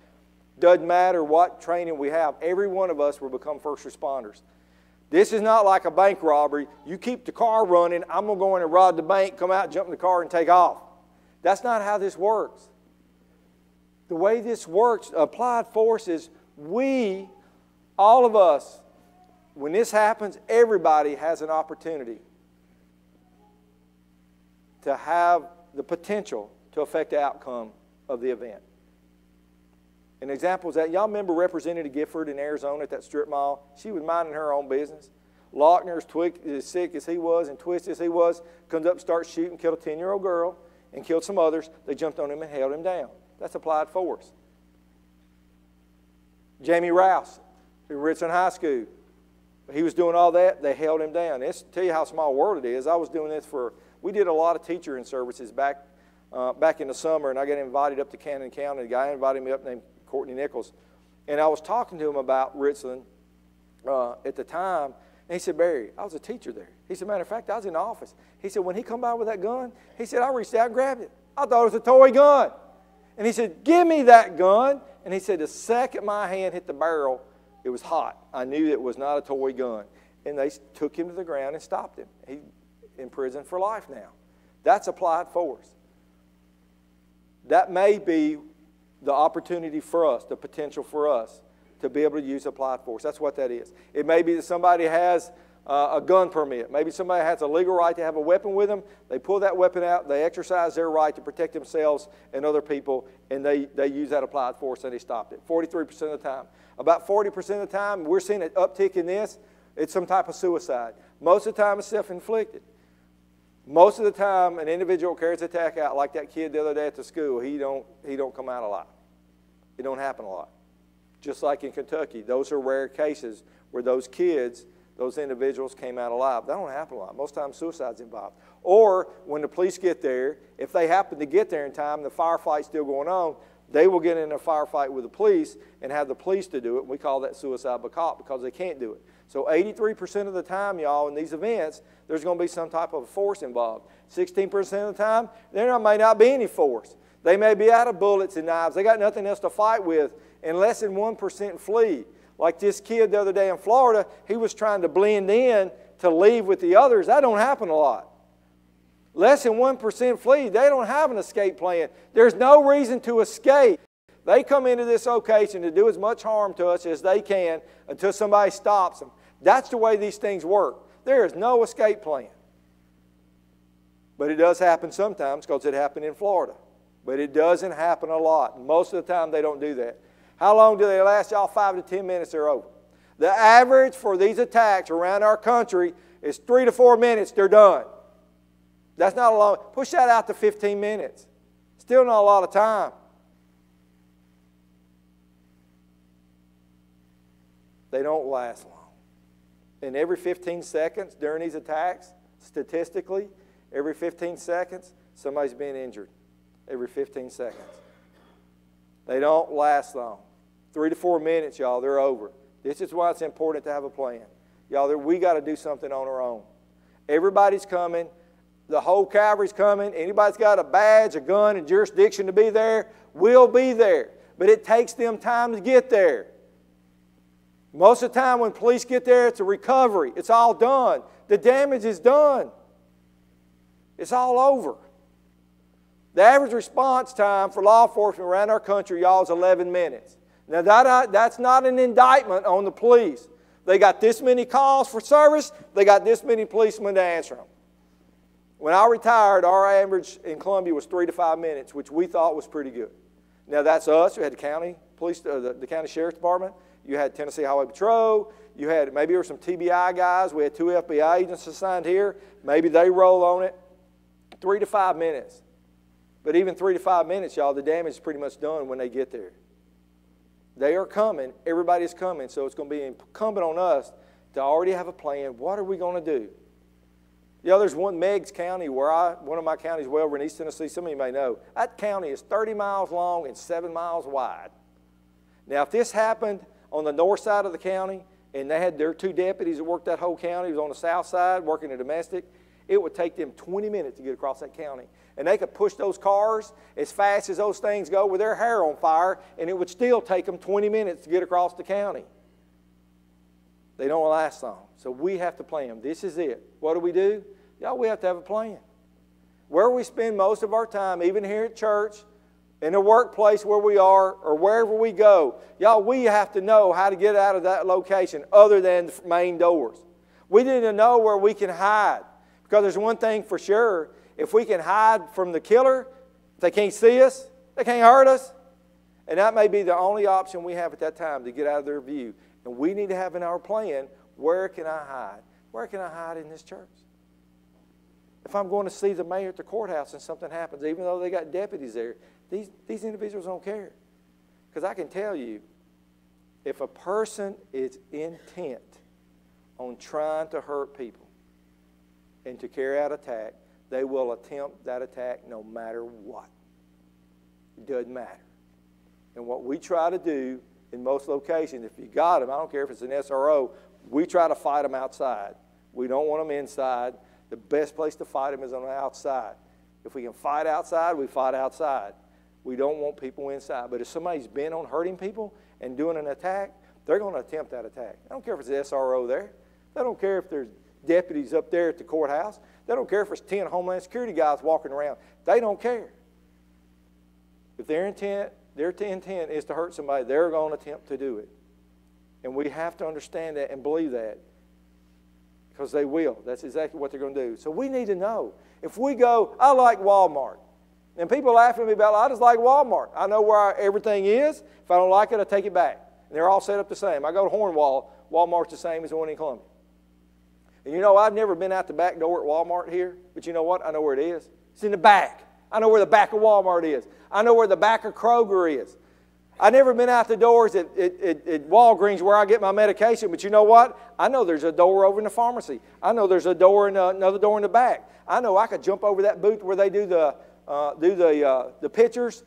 B: Doesn't matter what training we have. Every one of us will become first responders. This is not like a bank robbery. You keep the car running, I'm going to go in and rob the bank, come out, jump in the car, and take off. That's not how this works. The way this works, applied force, is we, all of us, when this happens, everybody has an opportunity to have the potential to affect the outcome of the event. An example is that, y'all remember Representative Gifford in Arizona at that strip mall? She was minding her own business. Lochner's as sick as he was and twisted as he was, comes up, starts shooting, killed a 10-year-old girl, and killed some others. They jumped on him and held him down. That's applied force. Jamie Rouse in Richland High School. He was doing all that. They held him down. This tell you how small a world it is. I was doing this we did a lot of teaching services back in the summer, and I got invited up to Cannon County. The guy invited me up named Courtney Nichols. And I was talking to him about Richland at the time, and he said, Barry, I was a teacher there. He said, matter of fact, I was in the office. He said, when he come by with that gun, he said, I reached out and grabbed it. I thought it was a toy gun. And he said, give me that gun. And he said, the second my hand hit the barrel, it was hot. I knew it was not a toy gun. And they took him to the ground and stopped him. He's in prison for life now. That's applied force. That may be the opportunity for us, the potential for us to be able to use applied force. That's what that is. It may be that somebody has a gun permit. Maybe somebody has a legal right to have a weapon with them. They pull that weapon out. They exercise their right to protect themselves and other people, and they use that applied force, and they stopped it. 43% of the time. About 40% of the time, we're seeing an uptick in this. It's some type of suicide. Most of the time, it's self-inflicted. Most of the time, an individual carries an attack out, like that kid the other day at the school. He don't come out alive. It don't happen a lot. Just like in Kentucky, those are rare cases where those kids, those individuals came out alive. That don't happen a lot. Most times suicide's involved. Or when the police get there, if they happen to get there in time, the firefight's still going on, they will get in a firefight with the police and have the police to do it. We call that suicide by cop because they can't do it. So 83% of the time, y'all, in these events, there's going to be some type of force involved. 16% of the time, there may not be any force. They may be out of bullets and knives. They got nothing else to fight with, and less than 1% flee. Like this kid the other day in Florida, he was trying to blend in to leave with the others. That don't happen a lot. Less than 1% flee. They don't have an escape plan. There's no reason to escape. They come into this location to do as much harm to us as they can until somebody stops them. That's the way these things work. There is no escape plan. But it does happen sometimes because it happened in Florida. But it doesn't happen a lot. Most of the time they don't do that. How long do they last? Y'all, 5 to 10 minutes, they're over. The average for these attacks around our country is 3 to 4 minutes, they're done. That's not a long. Push that out to 15 minutes. Still not a lot of time. They don't last long. And every 15 seconds during these attacks, statistically, every 15 seconds, somebody's being injured. Every 15 seconds. They don't last long. 3 to 4 minutes, y'all, they're over. This is why it's important to have a plan. Y'all, we got to do something on our own. Everybody's coming. The whole cavalry's coming. Anybody's got a badge, a gun, and jurisdiction to be there, will be there. But it takes them time to get there. Most of the time when police get there, it's a recovery. It's all done. The damage is done. It's all over. The average response time for law enforcement around our country, y'all, is 11 minutes. Now, that's not an indictment on the police. They got this many calls for service. They got this many policemen to answer them. When I retired, our average in Columbia was 3 to 5 minutes, which we thought was pretty good. Now, that's us. We had the county police, the county sheriff's department. You had Tennessee Highway Patrol. You had, maybe there were some TBI guys. We had 2 FBI agents assigned here. Maybe they roll on it. 3 to 5 minutes. But even 3 to 5 minutes, y'all, the damage is pretty much done when they get there. They are coming. Everybody's coming. So it's going to be incumbent on us to already have a plan. What are we going to do? You know, there's one, Meigs County, one of my counties well over in East Tennessee. Some of you may know. That county is 30 miles long and 7 miles wide. Now, if this happened on the north side of the county, and they had their 2 deputies that worked that whole county, was on the south side working a domestic, it would take them 20 minutes to get across that county. And they could push those cars as fast as those things go with their hair on fire, and it would still take them 20 minutes to get across the county. They don't last long. So we have to plan. This is it. What do? Y'all, we have to have a plan. Where we spend most of our time, even here at church, in the workplace where we are, or wherever we go, y'all, we have to know how to get out of that location other than the main doors. We need to know where we can hide. Because there's one thing for sure. If we can hide from the killer, if they can't see us, they can't hurt us. And that may be the only option we have at that time to get out of their view. And we need to have in our plan, where can I hide? Where can I hide in this church? If I'm going to see the mayor at the courthouse and something happens, even though they got deputies there, these individuals don't care. Because I can tell you, if a person is intent on trying to hurt people and to carry out attack, they will attempt that attack no matter what. It doesn't matter. And what we try to do in most locations, if you got them, I don't care if it's an SRO, we try to fight them outside. We don't want them inside. The best place to fight them is on the outside. If we can fight outside, we fight outside. We don't want people inside. But if somebody's bent on hurting people and doing an attack, they're going to attempt that attack. I don't care if it's an SRO there. They don't care if there's deputies up there at the courthouse. They don't care if there's 10 Homeland Security guys walking around. They don't care. If their intent is to hurt somebody, they're going to attempt to do it. And we have to understand that and believe that. Because they will. That's exactly what they're going to do. So we need to know. If we go, I like Walmart. And people laugh at me about, I just like Walmart. I know where everything is. If I don't like it, I take it back. And they're all set up the same. I go to Hornwall. Walmart's the same as the one in Columbia. And you know, I've never been out the back door at Walmart here. But you know what? I know where it is. It's in the back. I know where the back of Walmart is. I know where the back of Kroger is. I've never been out the doors at Walgreens where I get my medication, but you know what? I know there's a door over in the pharmacy. I know there's a door in another door in the back. I know I could jump over that booth where they do the pictures,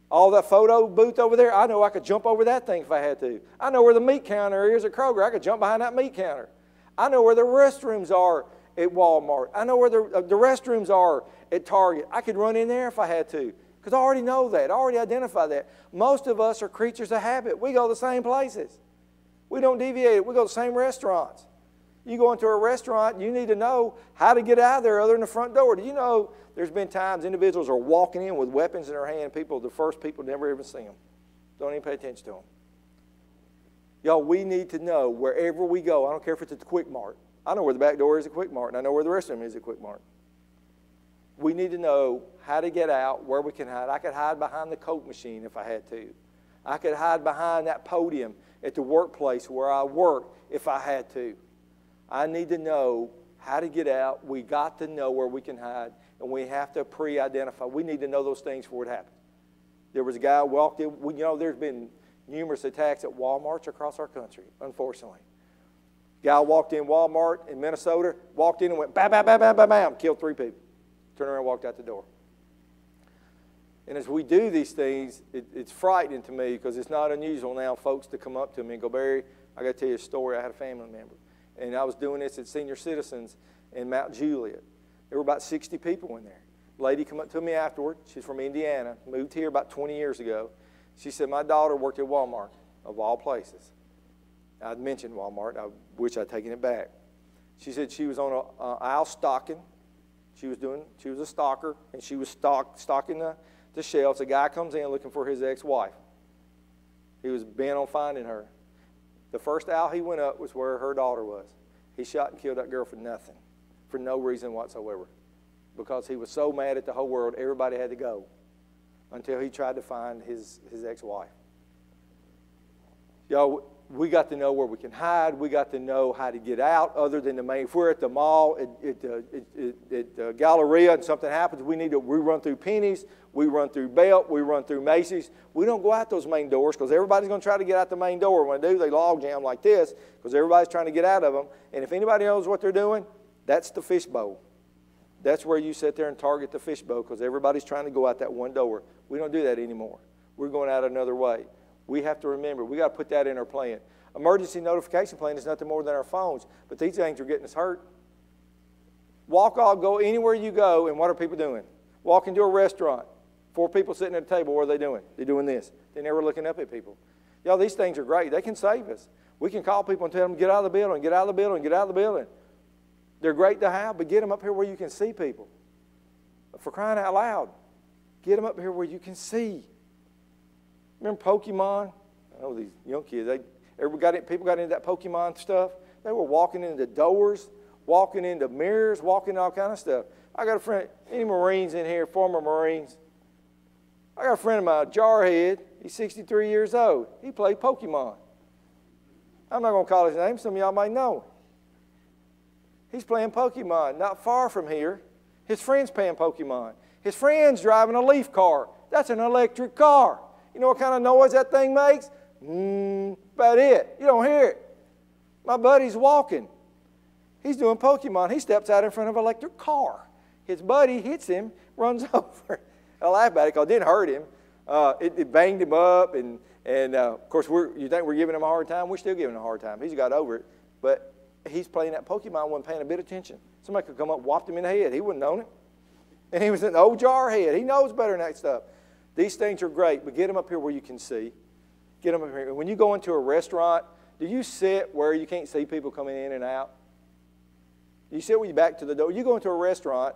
B: all that photo booth over there. I know I could jump over that thing if I had to. I know where the meat counter is at Kroger. I could jump behind that meat counter. I know where the restrooms are at Walmart. I know where the restrooms are at Target. I could run in there if I had to. Because I already know that. I already identify that. Most of us are creatures of habit. We go to the same places. We don't deviate. We go to the same restaurants. You go into a restaurant, you need to know how to get out of there other than the front door. Do you know there's been times individuals are walking in with weapons in their hand, the first people never even see them. Don't even pay attention to them. Y'all, we need to know wherever we go. I don't care if it's at the Quick Mart. I know where the back door is at Quick Mart, and I know where the restroom is at Quick Mart. We need to know how to get out, where we can hide. I could hide behind the Coke machine if I had to. I could hide behind that podium at the workplace where I work if I had to. I need to know how to get out. We got to know where we can hide, and we have to pre-identify. We need to know those things before it happens. There was a guy who walked in. You know, there's been numerous attacks at Walmarts across our country, unfortunately. Guy walked in Walmart in Minnesota, walked in and went bam, bam, bam, bam, bam, bam, killed 3 people. Turned around and walked out the door. And as we do these things, it's frightening to me because it's not unusual now folks to come up to me and go, Barry, I got to tell you a story. I had a family member. And I was doing this at Senior Citizens in Mount Juliet. There were about 60 people in there. A lady come up to me afterward. She's from Indiana, moved here about 20 years ago. She said, my daughter worked at Walmart, of all places. I'd mentioned Walmart. I wish I'd taken it back. She said she was on an aisle stocking. She was a stalker, and she was stocking the shelves. A guy comes in looking for his ex-wife. He was bent on finding her. The first aisle he went up was where her daughter was. He shot and killed that girl for nothing, for no reason whatsoever, because he was so mad at the whole world, everybody had to go, until he tried to find his ex-wife. Y'all, we got to know where we can hide. We got to know how to get out other than the main. If we're at the mall, at the Galleria, and something happens, we run through Penny's, we run through Belt, we run through Macy's. We don't go out those main doors because everybody's going to try to get out the main door. When they do, they log jam like this because everybody's trying to get out of them. And if anybody knows what they're doing, that's the fishbowl. That's where you sit there and target the fishbowl because everybody's trying to go out that one door. We don't do that anymore. We're going out another way. We have to remember, we got to put that in our plan. Emergency notification plan is nothing more than our phones, but these things are getting us hurt. Go anywhere you go, and what are people doing? Walk into a restaurant, 4 people sitting at a table, what are they doing? They're doing this. They're never looking up at people. Y'all, these things are great. They can save us. We can call people and tell them, get out of the building, get out of the building, get out of the building. They're great to have, but get them up here where you can see people. For crying out loud, get them up here where you can see. Remember Pokemon? I know these young kids, people got into that Pokemon stuff. They were walking into doors, walking into mirrors, walking into all kind of stuff. I got a friend, any Marines in here, former Marines? I got a friend of mine, Jarhead. He's 63 years old. He played Pokemon. I'm not going to call his name. Some of y'all might know him. He's playing Pokemon not far from here. His friend's playing Pokemon. His friend's driving a Leaf car. That's an electric car. You know what kind of noise that thing makes? About it. You don't hear it. My buddy's walking. He's doing Pokemon. He steps out in front of an electric car. His buddy hits him, runs over. I laugh about it because it didn't hurt him. It banged him up, and of course, you think we're giving him a hard time? We're still giving him a hard time. He's got over it. But he's playing that Pokemon, wasn't paying a bit of attention. Somebody could come up and whopped him in the head. He wouldn't known it. And he was an old jarhead. He knows better than that stuff. These things are great, but get them up here where you can see. Get them up here. When you go into a restaurant, do you sit where you can't see people coming in and out? You sit with your back to the door. You go into a restaurant,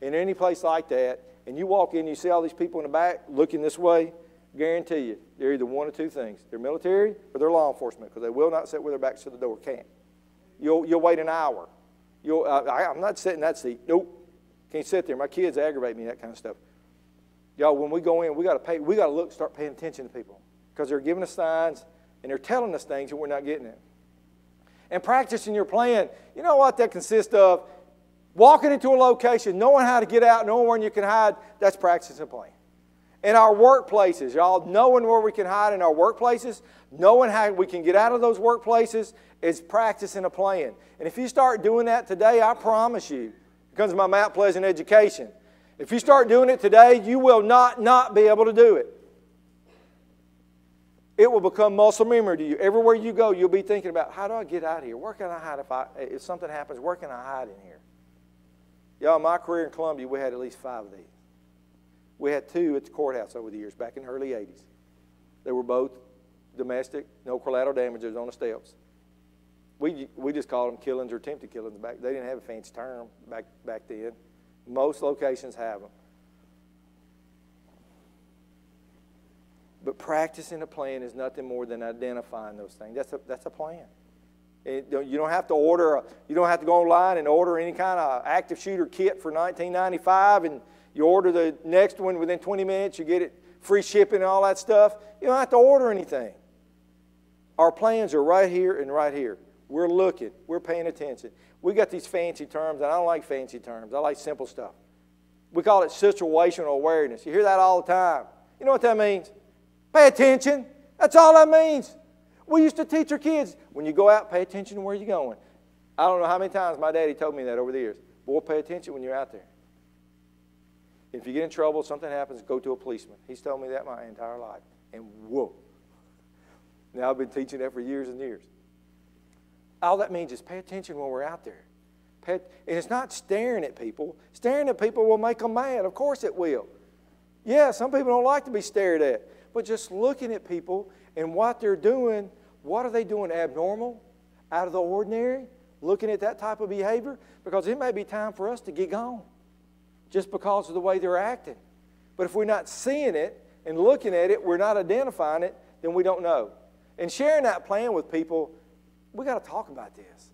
B: in any place like that, and you walk in, you see all these people in the back looking this way, guarantee you, they're either one of two things. They're military or they're law enforcement because they will not sit with their backs to the door. Can't. You'll wait an hour. I'm not sitting in that seat. Nope. Can't sit there. My kids aggravate me, that kind of stuff. Y'all, when we go in, we got to start paying attention to people because they're giving us signs and they're telling us things and we're not getting it. And practicing your plan, you know what that consists of? Walking into a location, knowing how to get out, knowing where you can hide, that's practicing a plan. In our workplaces, y'all, knowing where we can hide in our workplaces, knowing how we can get out of those workplaces is practicing a plan. And if you start doing that today, I promise you, it comes to my Mount Pleasant education. If you start doing it today, you will not be able to do it. It will become muscle memory to you. Everywhere you go, you'll be thinking about, how do I get out of here? Where can I hide if something happens? Where can I hide in here? Y'all, my career in Columbia, we had at least 5 of these. We had 2 at the courthouse over the years, back in the early 80s. They were both domestic, no collateral damages on the steps. We just called them killings or attempted killings back. They didn't have a fancy term back then. Most locations have them. But practicing a plan is nothing more than identifying those things. That's a plan. You don't have to you don't have to go online and order any kind of active shooter kit for $19.95 and you order the next one within 20 minutes, you get it free shipping and all that stuff. You don't have to order anything. Our plans are right here and right here. We're looking. We're paying attention. We got these fancy terms, and I don't like fancy terms. I like simple stuff. We call it situational awareness. You hear that all the time. You know what that means? Pay attention. That's all that means. We used to teach our kids, when you go out, pay attention to where you're going. I don't know how many times my daddy told me that over the years. Boy, pay attention when you're out there. If you get in trouble, something happens, go to a policeman. He's told me that my entire life. And whoa. Now I've been teaching that for years and years. All that means is pay attention when we're out there. And it's not staring at people. Staring at people will make them mad. Of course it will. Yeah, some people don't like to be stared at. But just looking at people and what they're doing What are they doing abnormal, out of the ordinary, looking at that type of behavior? Because it may be time for us to get gone just because of the way they're acting. But if we're not seeing it and looking at it, we're not identifying it, then we don't know. And sharing that plan with people, we got to talk about this.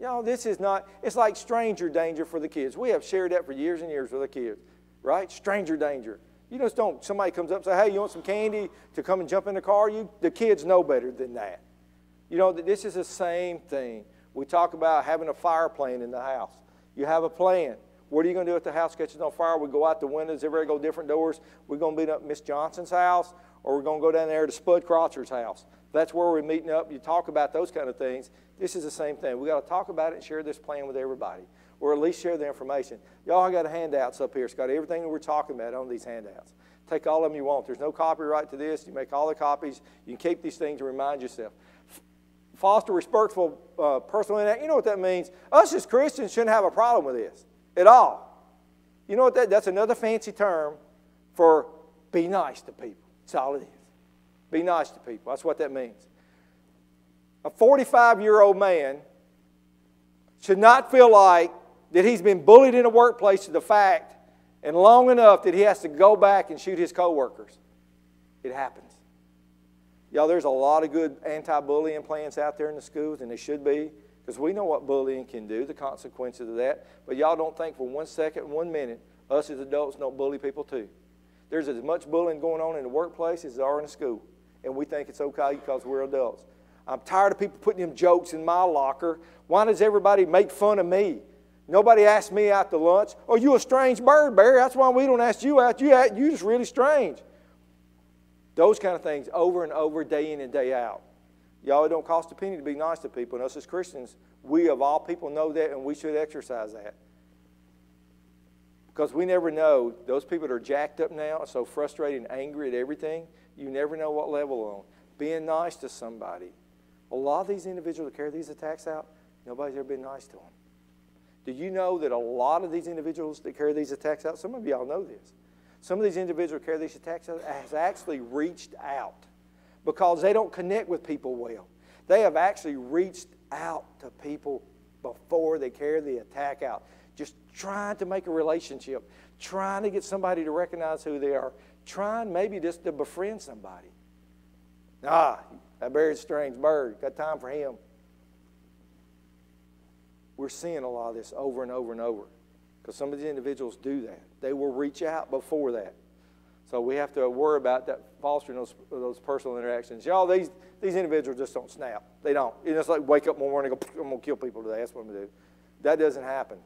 B: Y'all, this is not, it's like stranger danger for the kids. We have shared that for years and years with our kids, right? Stranger danger. You just don't, somebody comes up and say, hey, you want some candy to come and jump in the car? The kids know better than that. You know, this is the same thing. We talk about having a fire plan in the house. You have a plan. What are you going to do if the house catches on fire? We go out the windows, everybody go different doors. We're going to meet up at Miss Johnson's house, or we're going to go down there to Spud Crotcher's house. That's where we're meeting up. You talk about those kind of things. This is the same thing. We got to talk about it and share this plan with everybody, or at least share the information. Y'all, I got handouts up here. It's got everything that we're talking about on these handouts. Take all of them you want. There's no copyright to this. You make all the copies. You can keep these things to remind yourself. Foster respectful personal interaction. You know what that means? Us as Christians shouldn't have a problem with this at all. You know what that's another fancy term for be nice to people. That's all it is. Be nice to people. That's what that means. A 45-year-old man should not feel like that he's been bullied in the workplace to the fact and long enough that he has to go back and shoot his coworkers. It happens. Y'all, there's a lot of good anti-bullying plans out there in the schools, and they should be, because we know what bullying can do, the consequences of that. But y'all don't think for 1 second, 1 minute, us as adults don't bully people too. There's as much bullying going on in the workplace as there are in the school, and we think it's okay because we're adults. I'm tired of people putting them jokes in my locker. Why does everybody make fun of me? Nobody asked me out to lunch. Oh, you a strange bird, Barry. That's why we don't ask you out. You just really strange. Those kind of things over and over, day in and day out. Y'all, it don't cost a penny to be nice to people. And us as Christians, we of all people know that, and we should exercise that. Because we never know. Those people that are jacked up now, so frustrated and angry at everything, you never know what level they're on. Being nice to somebody. A lot of these individuals that carry these attacks out, nobody's ever been nice to them. Do you know that a lot of these individuals that carry these attacks out, some of y'all know this, some of these individuals that carry these attacks out has actually reached out because they don't connect with people well. They have actually reached out to people before they carry the attack out, just trying to make a relationship, trying to get somebody to recognize who they are, trying maybe just to befriend somebody. That Barry's a strange bird. Got time for him. We're seeing a lot of this over and over and over because some of these individuals do that. They will reach out before that. So we have to worry about that, fostering those personal interactions. Y'all, these individuals just don't snap. They don't. It's just like wake up one morning and go, I'm going to kill people today. That's what I'm going to do. That doesn't happen.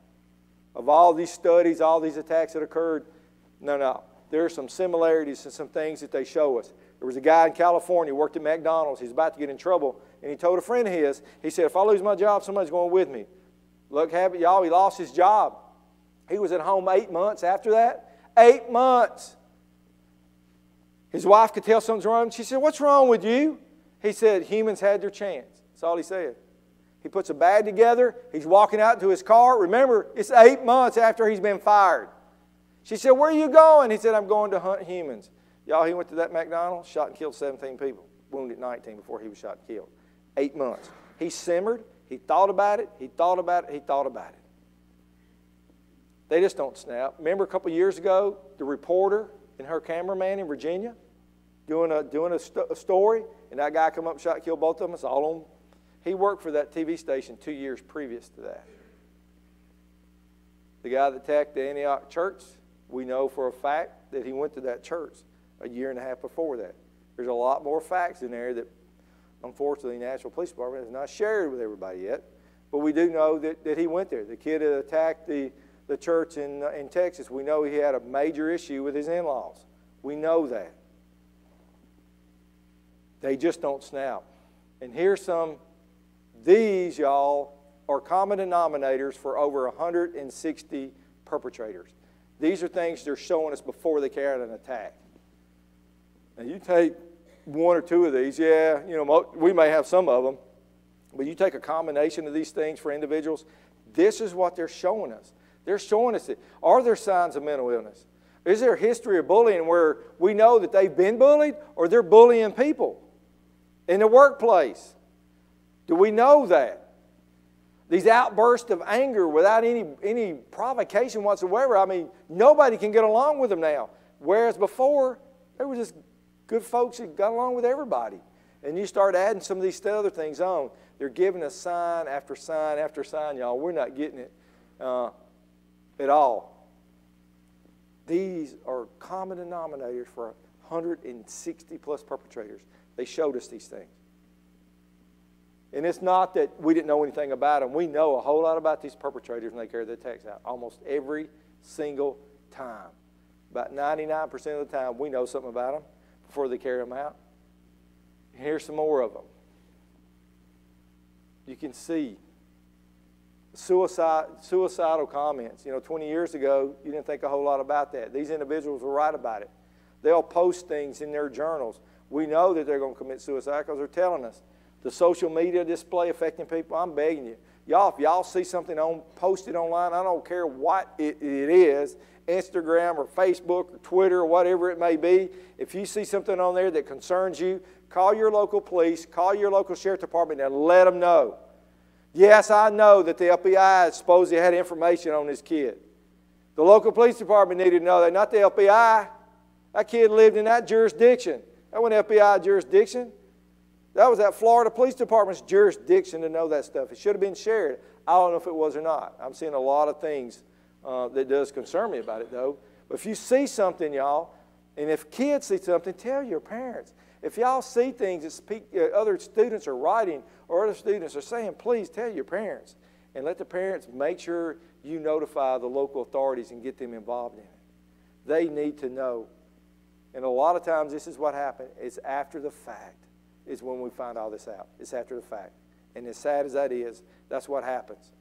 B: Of all these studies, all these attacks that occurred, no. There are some similarities and some things that they show us. There was a guy in California who worked at McDonald's. He's about to get in trouble, and he told a friend of his, he said, if I lose my job, somebody's going with me. Look, y'all, he lost his job. He was at home 8 months after that. 8 months. His wife could tell something's wrong. She said, what's wrong with you? He said, humans had their chance. That's all he said. He puts a bag together. He's walking out to his car. Remember, it's 8 months after he's been fired. She said, where are you going? He said, I'm going to hunt humans. Y'all, he went to that McDonald's, shot and killed 17 people, wounded 19 before he was shot and killed. 8 months. He simmered. He thought about it. He thought about it. He thought about it. They just don't snap. Remember a couple years ago, the reporter and her cameraman in Virginia doing a story, and that guy come up and shot and killed both of them. It's all on. He worked for that TV station 2 years previous to that. The guy that attacked the Antioch church, we know for a fact that he went to that church a year and a half before that. There's a lot more facts in there that, unfortunately, the Nashville Police Department has not shared with everybody yet. But we do know that he went there. The kid that attacked the church in Texas, we know he had a major issue with his in-laws. We know that. They just don't snap. And here's some. These, y'all, are common denominators for over 160 perpetrators. These are things they're showing us before they carry out an attack. Now, you take one or two of these, we may have some of them, but you take a combination of these things for individuals, this is what they're showing us. They're showing us that. Are there signs of mental illness? Is there a history of bullying where we know that they've been bullied or they're bullying people in the workplace? Do we know that? These outbursts of anger without any provocation whatsoever, I mean, nobody can get along with them now. Whereas before, they were just good folks that got along with everybody. And you start adding some of these other things on. They're giving us sign after sign after sign, y'all. We're not getting it at all. These are common denominators for 160 plus perpetrators. They showed us these things. And it's not that we didn't know anything about them. We know a whole lot about these perpetrators when they carry their tax out. Almost every single time. About 99% of the time, we know something about them before they carry them out. And here's some more of them. You can see suicidal comments. 20 years ago, you didn't think a whole lot about that. These individuals were right about it. They'll post things in their journals. We know that they're going to commit suicide because they're telling us. The social media display affecting people, I'm begging you. Y'all, if y'all see something posted online, I don't care what it is, Instagram or Facebook or Twitter or whatever it may be, if you see something on there that concerns you, call your local police, call your local sheriff department and let them know. Yes, I know that the FBI supposedly had information on this kid. The local police department needed to know that, not the FBI. That kid lived in that jurisdiction. That wasn't FBI jurisdiction. That was that Florida Police Department's jurisdiction to know that stuff. It should have been shared. I don't know if it was or not. I'm seeing a lot of things that does concern me about it, though. But if you see something, y'all, and if kids see something, tell your parents. If y'all see things that other students are writing or other students are saying, please tell your parents. And let the parents make sure you notify the local authorities and get them involved in it. They need to know. And a lot of times this is what happened. It's after the fact is when we find all this out. It's after the fact. And as sad as that is, that's what happens.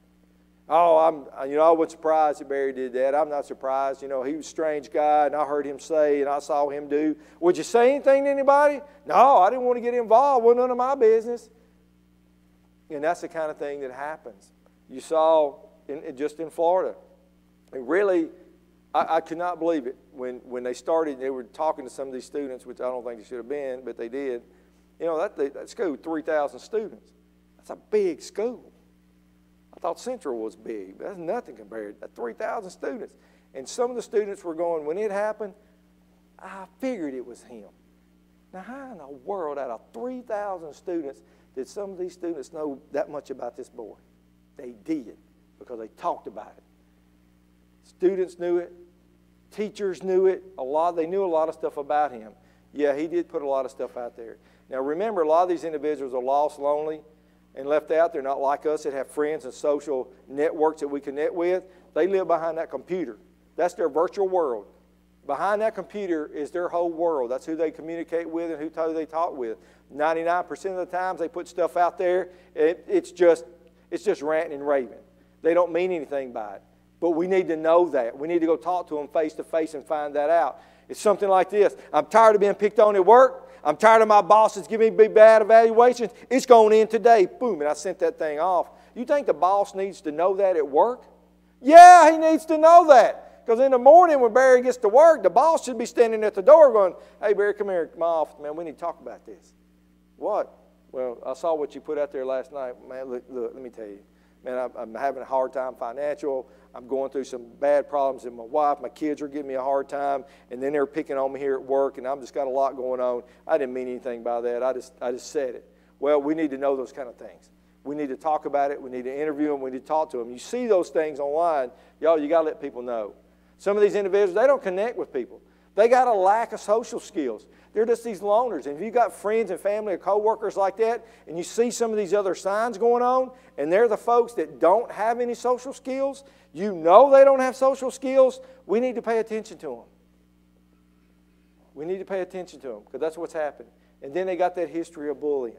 B: Oh, I wasn't surprised that Barry did that. I'm not surprised. He was a strange guy, and I heard him say, and I saw him do. Would you say anything to anybody? No, I didn't want to get involved. It wasn't none of my business. And that's the kind of thing that happens. You saw just in Florida. And really, I could not believe it. When they started, they were talking to some of these students, which I don't think they should have been, but they did. That school, 3,000 students. That's a big school. I thought Central was big, but that's nothing compared to 3,000 students. And some of the students were going, when it happened, I figured it was him. Now, how in the world, out of 3,000 students, did some of these students know that much about this boy? They did, because they talked about it. Students knew it. Teachers knew it. They knew a lot of stuff about him. Yeah, he did put a lot of stuff out there. Now, remember, a lot of these individuals are lost, lonely, and left out. They're not like us that have friends and social networks that we connect with. They live behind that computer. That's their virtual world. Behind that computer is their whole world. That's who they communicate with and who they talk with. 99% of the times they put stuff out there, it's just ranting and raving. They don't mean anything by it. But we need to know that. We need to go talk to them face to face and find that out. It's something like this. I'm tired of being picked on at work. I'm tired of my bosses giving me bad evaluations. It's going in today. Boom, and I sent that thing off. You think the boss needs to know that at work? Yeah, he needs to know that. Because in the morning when Barry gets to work, the boss should be standing at the door going, hey, Barry, come here, come off. Man, we need to talk about this. What? Well, I saw what you put out there last night. Man, look, let me tell you. Man, I'm having a hard time financial. I'm going through some bad problems with my wife. My kids are giving me a hard time. And then they're picking on me here at work, and I've just got a lot going on. I didn't mean anything by that. I just said it. Well, we need to know those kind of things. We need to talk about it. We need to interview them. We need to talk to them. You see those things online, y'all, you got to let people know. Some of these individuals, they don't connect with people. They got a lack of social skills. They're just these loners. And if you've got friends and family or coworkers like that, and you see some of these other signs going on, and they're the folks that don't have any social skills, you know they don't have social skills, we need to pay attention to them. We need to pay attention to them, because that's what's happening. And then they got that history of bullying.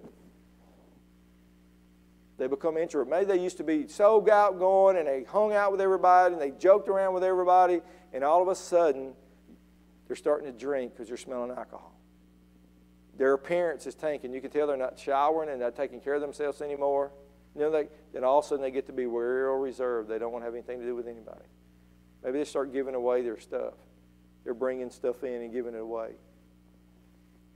B: They become introvert. Maybe they used to be so outgoing, and they hung out with everybody, and they joked around with everybody, and all of a sudden, they're starting to drink because they're smelling alcohol. Their appearance is tanking. You can tell they're not showering and not taking care of themselves anymore. Then all of a sudden they get to be real reserved. They don't want to have anything to do with anybody. Maybe they start giving away their stuff. They're bringing stuff in and giving it away.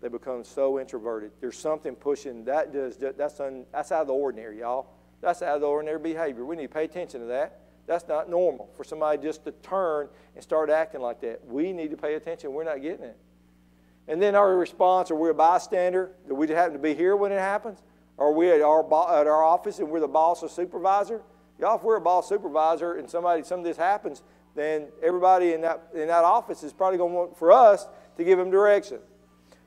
B: They become so introverted. There's something pushing. That's out of the ordinary, y'all. That's out of the ordinary behavior. We need to pay attention to that. That's not normal for somebody just to turn and start acting like that. We need to pay attention. We're not getting it. And then our response, are we a bystander? Do we happen to be here when it happens? Or are we at our office and we're the boss or supervisor? Y'all, if we're a boss supervisor and some of this happens, then everybody in that office is probably going to want for us to give them direction.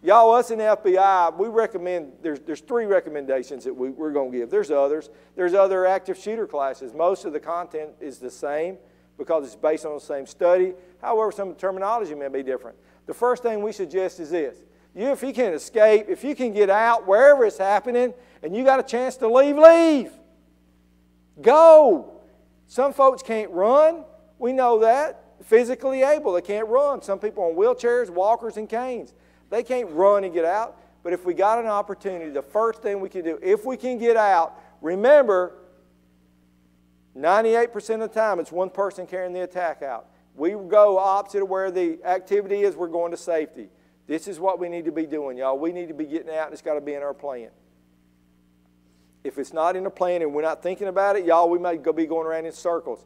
B: Y'all, us in the FBI, we recommend, there's 3 recommendations that we're going to give. There's others. There's other active shooter classes. Most of the content is the same because it's based on the same study. However, some of the terminology may be different. The first thing we suggest is this. If you can escape, if you can get out wherever it's happening and you got a chance to leave, leave. Go. Some folks can't run. We know that. Physically able, they can't run. Some people on wheelchairs, walkers, and canes. They can't run and get out. But if we got an opportunity, the first thing we can do, if we can get out, remember, 98% of the time it's one person carrying the attack out. We go opposite of where the activity is, we're going to safety. This is what we need to be doing, y'all. We need to be getting out, and it's got to be in our plan. If it's not in the plan and we're not thinking about it, y'all, we may be going around in circles.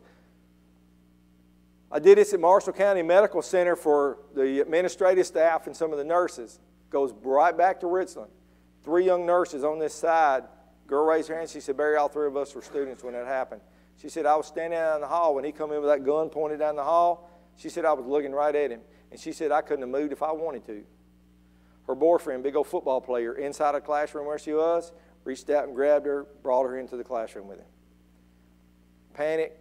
B: I did this at Marshall County Medical Center for the administrative staff and some of the nurses. Goes right back to Richland. 3 young nurses on this side. Girl raised her hand. She said, Barry, all 3 of us were students when that happened. She said, I was standing out in the hall when he come in with that gun pointed down the hall. She said, I was looking right at him. And she said, I couldn't have moved if I wanted to. Her boyfriend, big old football player, inside a classroom where she was, reached out and grabbed her, brought her into the classroom with him. Panic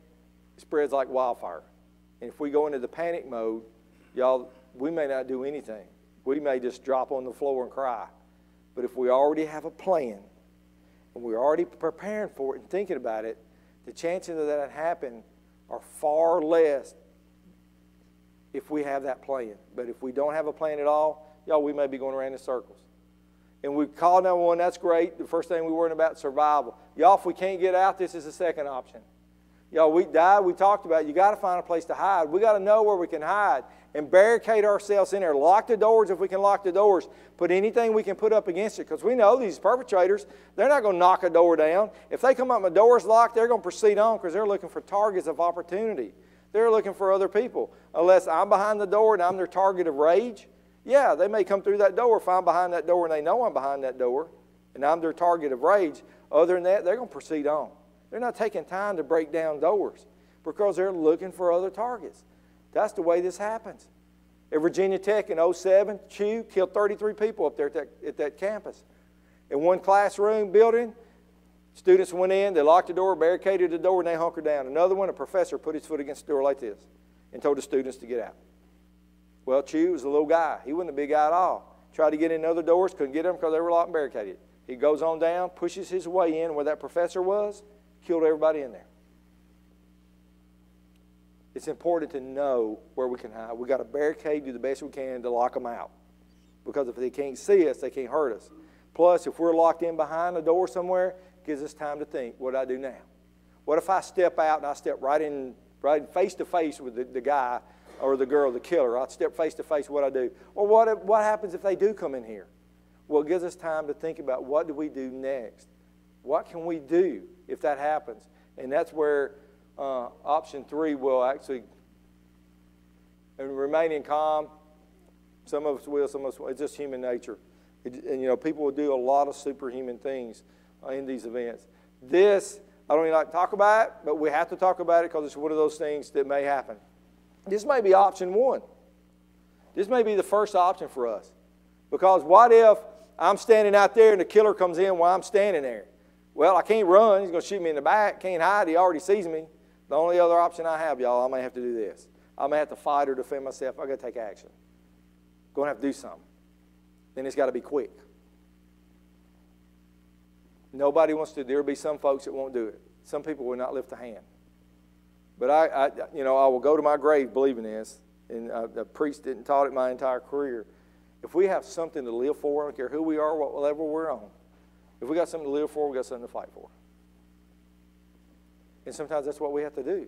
B: spreads like wildfire. And if we go into the panic mode, y'all, we may not do anything. We may just drop on the floor and cry. But if we already have a plan and we're already preparing for it and thinking about it, the chances of that happening are far less if we have that plan. But if we don't have a plan at all, y'all, we may be going around in circles. And we call 911, that's great. The first thing we're worrying about is survival. Y'all, if we can't get out, this is the second option. Y'all, we talked about it. You got to find a place to hide. We got to know where we can hide and barricade ourselves in there. Lock the doors if we can lock the doors. Put anything we can put up against it because we know these perpetrators, they're not going to knock a door down. If they come up and the door's locked, they're going to proceed on because they're looking for targets of opportunity. They're looking for other people. Unless I'm behind the door and I'm their target of rage, yeah, they may come through that door if I'm behind that door and they know I'm behind that door and I'm their target of rage. Other than that, they're going to proceed on. They're not taking time to break down doors because they're looking for other targets. That's the way this happens. At Virginia Tech in 2007, Chew killed 33 people up there at that campus. In one classroom building, students went in, they locked the door, barricaded the door, and they hunkered down. Another one, a professor put his foot against the door like this and told the students to get out. Well, Chew was a little guy. He wasn't a big guy at all. Tried to get in other doors, couldn't get them because they were locked and barricaded. He goes on down, pushes his way in where that professor was, killed everybody in there. It's important to know where we can hide. We've got to barricade, do the best we can to lock them out. Because if they can't see us, they can't hurt us. Plus, if we're locked in behind a door somewhere, it gives us time to think, what do I do now? What if I step out and I step right face to face with the guy or the girl, the killer? I step face to face, what I do? Or what happens if they do come in here? Well, it gives us time to think about what do we do next? What can we do if that happens? And that's where option 3 will actually, and remaining calm. Some of us will, some of us won't. It's just human nature. And you know, people will do a lot of superhuman things in these events. This, I don't even like to talk about it, but we have to talk about it because it's one of those things that may happen. This may be option 1. This may be the first option for us. Because what if I'm standing out there and the killer comes in while I'm standing there? Well, I can't run. He's going to shoot me in the back. Can't hide. He already sees me. The only other option I have, y'all, I may have to do this. I may have to fight or defend myself. I've got to take action. Going to have to do something. Then it's got to be quick. Nobody wants to. There will be some folks that won't do it. Some people will not lift a hand. But I will go to my grave believing this, and the priest didn't taught it my entire career. If we have something to live for, I don't care who we are, what level we're on, if we got something to live for, we got something to fight for. And sometimes that's what we have to do.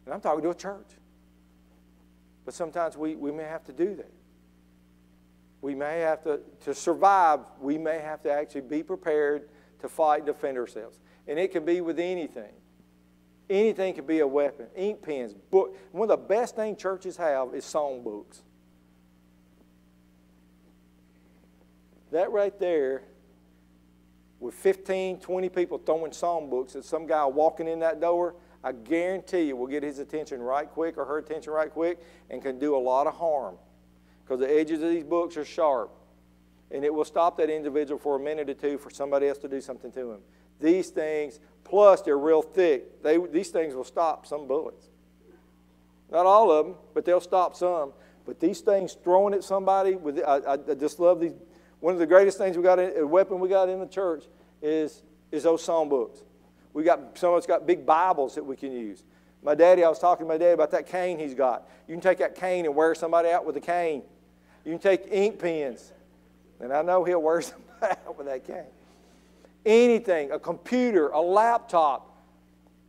B: And I'm talking to a church. But sometimes we may have to do that. We may have to survive, we may have to actually be prepared to fight and defend ourselves. And it can be with anything. Anything can be a weapon. Ink pens, book. One of the best things churches have is songbooks. That right there, with 15, 20 people throwing songbooks at some guy walking in that door, I guarantee you will get his attention right quick or her attention right quick and can do a lot of harm. Because the edges of these books are sharp. And it will stop that individual for a minute or two for somebody else to do something to him. These things, plus they're real thick, these things will stop some bullets. Not all of them, but they'll stop some. But these things throwing at somebody, I just love these. One of the greatest things we got, a weapon we got in the church is those songbooks. Some of us got big Bibles that we can use. I was talking to my daddy about that cane he's got. You can take that cane and wear somebody out with a cane. You can take ink pens. And I know he'll wear somebody out with that cane. Anything, a computer, a laptop,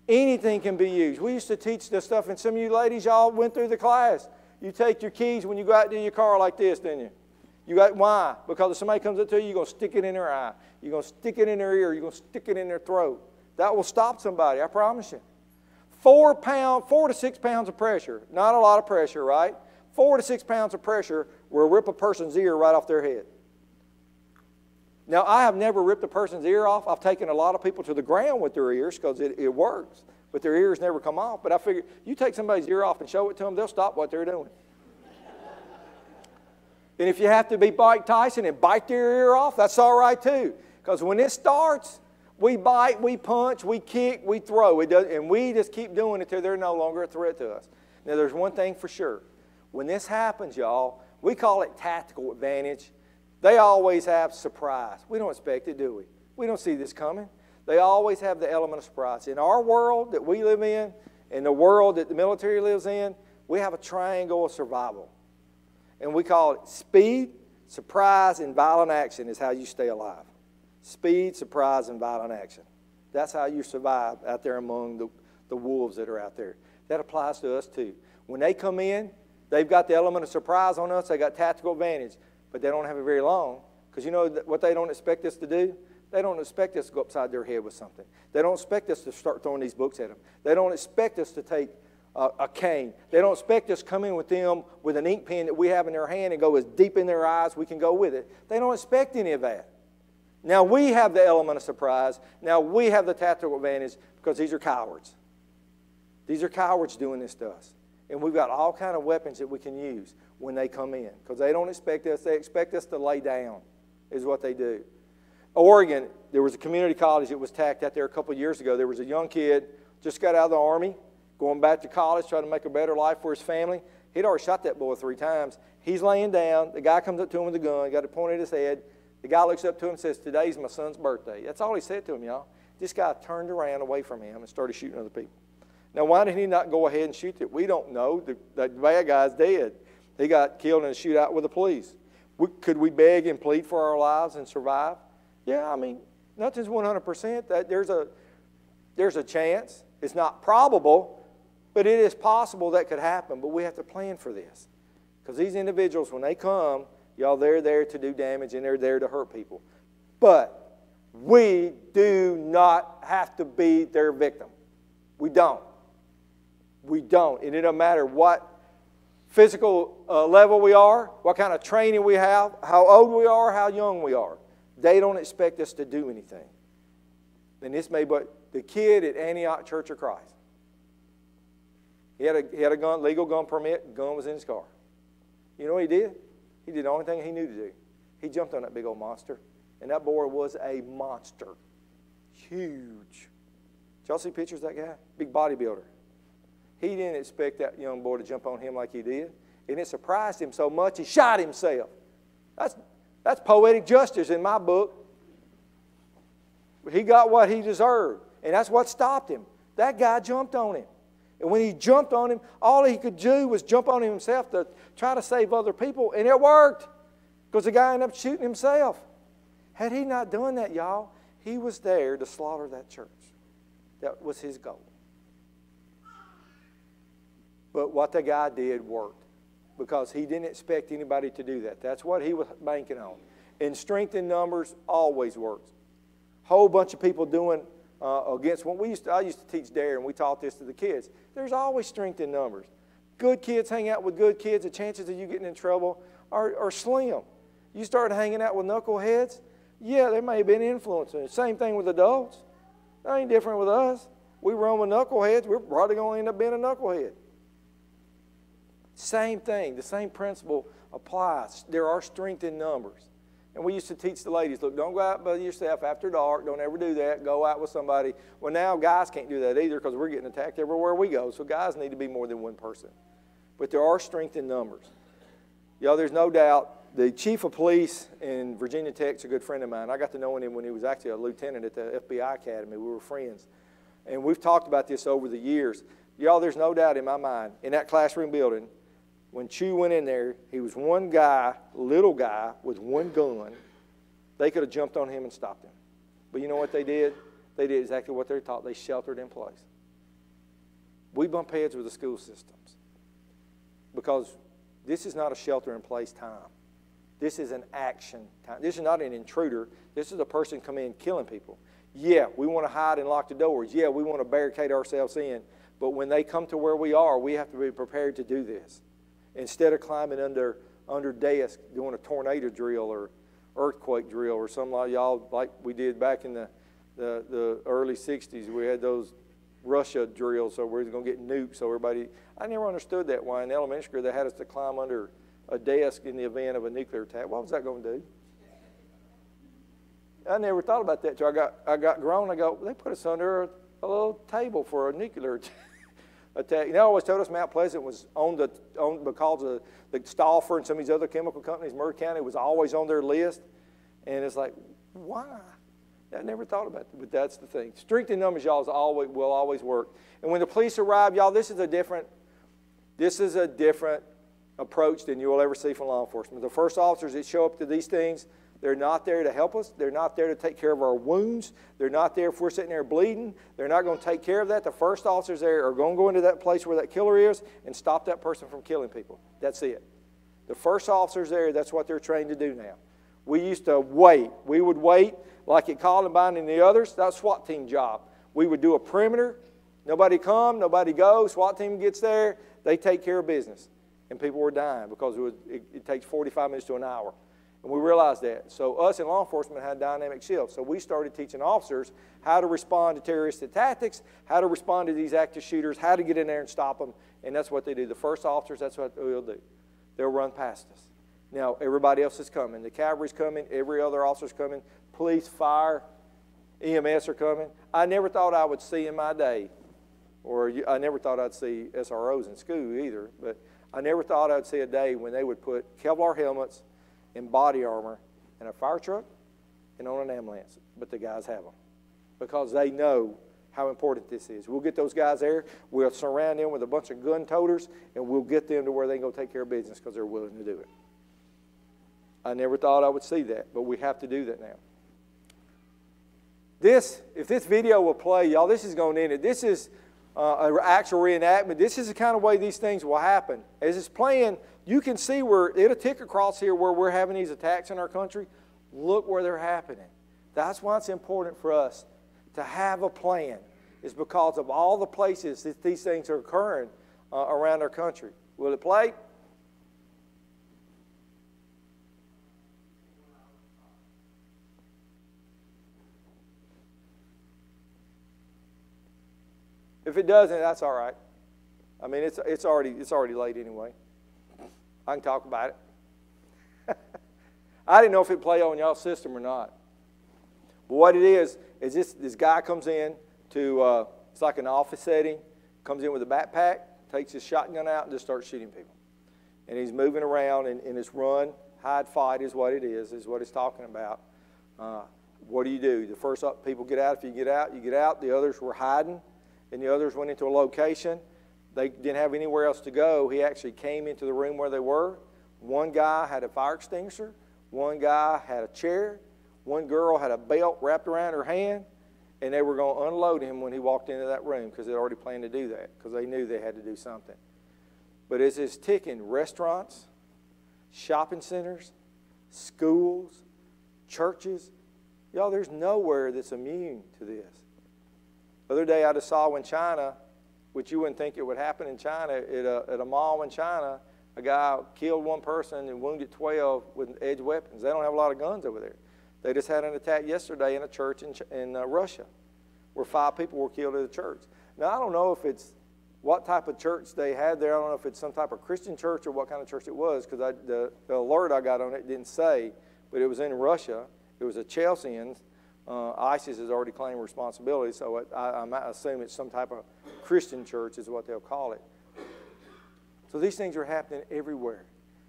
B: anything can be used. We used to teach this stuff, and some of you ladies, y'all went through the class. You take your keys when you go out to your car like this, didn't you? Why? Because if somebody comes up to you, you're going to stick it in their eye. You're going to stick it in their ear. You're going to stick it in their throat. That will stop somebody, I promise you. 4 to 6 pounds of pressure. Not a lot of pressure, right? 4 to 6 pounds of pressure will rip a person's ear right off their head. Now, I have never ripped a person's ear off. I've taken a lot of people to the ground with their ears because it works. But their ears never come off. But I figure, you take somebody's ear off and show it to them, they'll stop what they're doing. And if you have to be Mike Tyson and bite their ear off, that's all right too. Because when it starts, we bite, we punch, we kick, we throw. And we just keep doing it until they're no longer a threat to us. Now, there's one thing for sure. When this happens, y'all, we call it tactical advantage. They always have surprise. We don't expect it, do we? We don't see this coming. They always have the element of surprise. In our world that we live in, the world that the military lives in, we have a triangle of survival. And we call it speed, surprise, and violent action is how you stay alive. Speed, surprise, and violent action. That's how you survive out there among the wolves that are out there. That applies to us too. When they come in, they've got the element of surprise on us. They got tactical advantage. But they don't have it very long. Because you know what they don't expect us to do? They don't expect us to go upside their head with something. They don't expect us to start throwing these books at them. They don't expect us to take a cane. They don't expect us to come in with them with an ink pen that we have in their hand and go as deep in their eyes we can go with it. They don't expect any of that. Now we have the element of surprise. Now we have the tactical advantage because these are cowards. These are cowards doing this to us. And we've got all kind of weapons that we can use when they come in because they don't expect us. They expect us to lay down is what they do. Oregon, there was a community college that was attacked out there a couple of years ago. There was a young kid, just got out of the Army, going back to college, trying to make a better life for his family. He'd already shot that boy 3 times. He's laying down. The guy comes up to him with a gun, got it pointed at his head. The guy looks up to him and says, "Today's my son's birthday." That's all he said to him, y'all. This guy turned around away from him and started shooting other people. Now, why did he not go ahead and shoot it? We don't know. The bad guy's dead. He got killed in a shootout with the police. Could we beg and plead for our lives and survive? Yeah, I mean, nothing's 100%. There's a chance. It's not probable, but it is possible that could happen. But we have to plan for this. Because these individuals, when they come, y'all, they're there to do damage and they're there to hurt people. But we do not have to be their victim. We don't. We don't. And it doesn't matter what physical level we are, what kind of training we have, how old we are, how young we are. They don't expect us to do anything. And this may be the kid at Antioch Church of Christ. He had a gun, legal gun permit. Gun was in his car. You know what he did? He did the only thing he knew to do. He jumped on that big old monster. And that boy was a monster. Huge. Did y'all see pictures of that guy? Big bodybuilder. He didn't expect that young boy to jump on him like he did. And it surprised him so much he shot himself. That's poetic justice in my book. He got what he deserved. And that's what stopped him. That guy jumped on him. And when he jumped on him, all he could do was jump on him himself to try to save other people. And it worked. Because the guy ended up shooting himself. Had he not done that, y'all, he was there to slaughter that church. That was his goal. But what the guy did worked. because he didn't expect anybody to do that. That's what he was banking on. And strength in numbers always works. Whole bunch of people doing against what I used to teach Dare, and we taught this to the kids. There's always strength in numbers. Good kids hang out with good kids. The chances of you getting in trouble are slim. You start hanging out with knuckleheads, yeah, there may have been influence. Same thing with adults. That ain't different with us. We run with knuckleheads, we're probably going to end up being a knucklehead. Same thing, the same principle applies. There are strength in numbers. And we used to teach the ladies, look, don't go out by yourself after dark. Don't ever do that. Go out with somebody. Well, now guys can't do that either because we're getting attacked everywhere we go. So guys need to be more than one person. But there are strength in numbers. Y'all, there's no doubt. The chief of police in Virginia Tech's a good friend of mine. I got to know him when he was actually a lieutenant at the FBI Academy. We were friends. And we've talked about this over the years. Y'all, there's no doubt in my mind, in that classroom building, when Chew went in there, he was one guy, little guy, with one gun. They could have jumped on him and stopped him. But you know what they did? They did exactly what they're taught. They sheltered in place. We bump heads with the school systems because this is not a shelter-in-place time. This is an action time. This is not an intruder. This is a person coming in killing people. Yeah, we want to hide and lock the doors. Yeah, we want to barricade ourselves in. But when they come to where we are, we have to be prepared to do this. Instead of climbing under desks, doing a tornado drill or earthquake drill or something like y'all, like we did back in the early 60s. We had those Russia drills, so we were going to get nuked. So everybody, I never understood that why in elementary school they had us to climb under a desk in the event of a nuclear attack. What was that going to do? I never thought about that until I got grown. I go, they put us under a little table for a nuclear attack. You know, always told us Mount Pleasant was because of the Stauffer and some of these other chemical companies. Murray County was always on their list, and it's like, why? I never thought about it, but that's the thing. Strength in numbers, y'all, will always work. And when the police arrive, y'all, this is a different approach than you will ever see from law enforcement. The first officers that show up to these things, they're not there to help us. They're not there to take care of our wounds. They're not there if we're sitting there bleeding. They're not going to take care of that. The first officers there are going to go into that place where that killer is and stop that person from killing people. That's it. The first officers there, that's what they're trained to do now. We used to wait. We would wait like at Columbine and the others. That was SWAT team job. We would do a perimeter. Nobody come, nobody go. SWAT team gets there. They take care of business. And people were dying because it takes 45 minutes to an hour. And we realized that. So us in law enforcement had a dynamic shift. So we started teaching officers how to respond to terroristic tactics, how to respond to these active shooters, how to get in there and stop them. And that's what they do. The first officers, that's what they'll do. They'll run past us. Now, everybody else is coming. The cavalry's coming. Every other officer's coming. Police, fire, EMS are coming. I never thought I would see in my day, or I never thought I'd see SROs in school either, but I never thought I'd see a day when they would put Kevlar helmets and body armor in a fire truck and on an ambulance. But the guys have them because they know how important this is. We'll get those guys there. We'll surround them with a bunch of gun toters, and we'll get them to where they can go take care of business because they're willing to do it. I never thought I would see that, but we have to do that now. If this video will play, y'all, this is going to end it. This is an actual reenactment. This is the kind of way these things will happen. As it's playing, you can see where it'll tick across here where we're having these attacks in our country. Look where they're happening. That's why it's important for us to have a plan. It's because of all the places that these things are occurring around our country. Will it play? If it doesn't, that's all right. I mean, it's already late anyway. I can talk about it. I didn't know if it played on y'all's system or not. But what it is this guy comes in to, it's like an office setting, comes in with a backpack, takes his shotgun out and just starts shooting people. And he's moving around in his run, hide, fight is what it is what it's talking about. What do? The first people get out. If you get out, you get out. The others were hiding. And the others went into a location. They didn't have anywhere else to go. He actually came into the room where they were. One guy had a fire extinguisher. One guy had a chair. One girl had a belt wrapped around her hand. And they were going to unload him when he walked into that room because they already planned to do that because they knew they had to do something. But it's ticking restaurants, shopping centers, schools, churches. Y'all, there's nowhere that's immune to this. The other day I just saw in China, which you wouldn't think it would happen in China, at a mall in China, a guy killed one person and wounded 12 with edged weapons. They don't have a lot of guns over there. They just had an attack yesterday in a church in Russia where 5 people were killed at a church. Now, I don't know if it's what type of church they had there. I don't know if it's some type of Christian church or what kind of church it was, because the alert I got on it didn't say, but it was in Russia. It was a Chelseans. ISIS has already claimed responsibility, so I might assume it's some type of Christian church is what they'll call it. So these things are happening everywhere.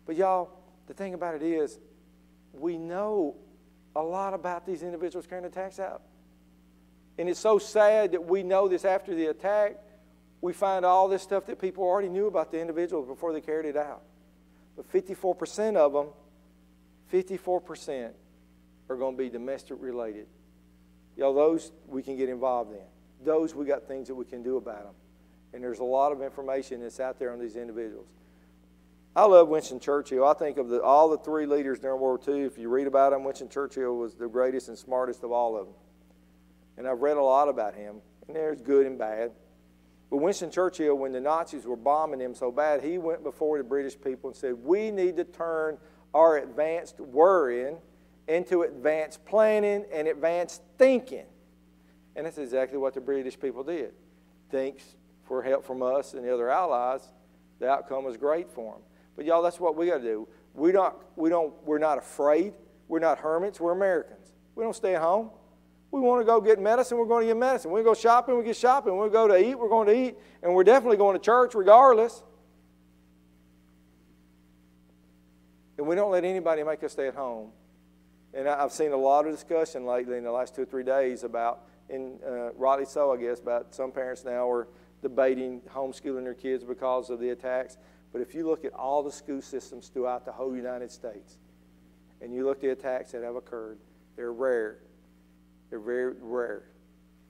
B: But y'all, the thing about it is, we know a lot about these individuals carrying attacks out. And it's so sad that we know this after the attack. We find all this stuff that people already knew about the individuals before they carried it out. But 54% of them, 54% are going to be domestic related. Y'all, those we can get involved in. Those we got things that we can do about them. And there's a lot of information that's out there on these individuals. I love Winston Churchill. I think of all the 3 leaders during World War II, if you read about them, Winston Churchill was the greatest and smartest of all of them. And I've read a lot about him, and there's good and bad. But Winston Churchill, when the Nazis were bombing him so bad, he went before the British people and said, we need to turn our advanced worrying into advanced planning and advanced thinking. And that's exactly what the British people did. Thanks for help from us and the other allies, the outcome was great for them. But y'all, that's what we got to do. We're not afraid. We're not hermits. We're Americans. We don't stay at home. We want to go get medicine, we're going to get medicine. We go shopping, we get shopping. We go to eat, we're going to eat. And we're definitely going to church regardless. And we don't let anybody make us stay at home. And I've seen a lot of discussion lately in the last 2 or 3 days about, and rightly so I guess, about some parents now are debating homeschooling their kids because of the attacks. But if you look at all the school systems throughout the whole United States, and you look at the attacks that have occurred, they're rare. They're very rare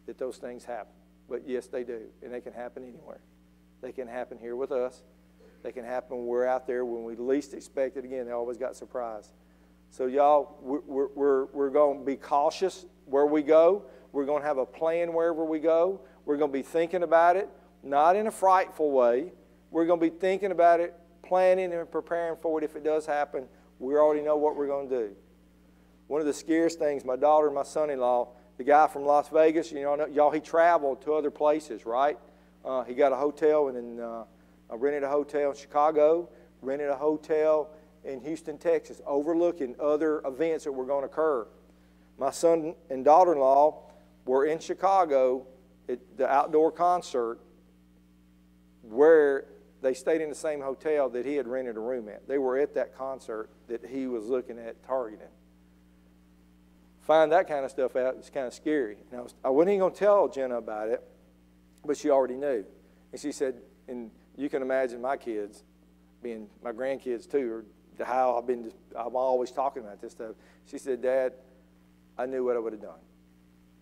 B: that those things happen. But yes, they do. And they can happen anywhere. They can happen here with us. They can happen when we're out there when we least expect it. Again, they always got surprised. So y'all, we're going to be cautious where we go. We're going to have a plan wherever we go. We're going to be thinking about it, not in a frightful way. We're going to be thinking about it, planning and preparing for it if it does happen. We already know what we're going to do. One of the scariest things, my daughter and my son-in-law, the guy from Las Vegas, you know, y'all, he traveled to other places, right? He got a hotel, and then I rented a hotel in Chicago, rented a hotel in Houston, Texas, overlooking other events that were going to occur. My son and daughter-in-law were in Chicago at the outdoor concert where they stayed in the same hotel that he had rented a room at. They were at that concert that he was looking at targeting. Find that kind of stuff out, it's kind of scary. Now, I wasn't even going to tell Jenna about it, but she already knew. And she said, and you can imagine my kids, being my grandkids too, or how I'm always talking about this stuff. She said, Dad, I knew what I would have done.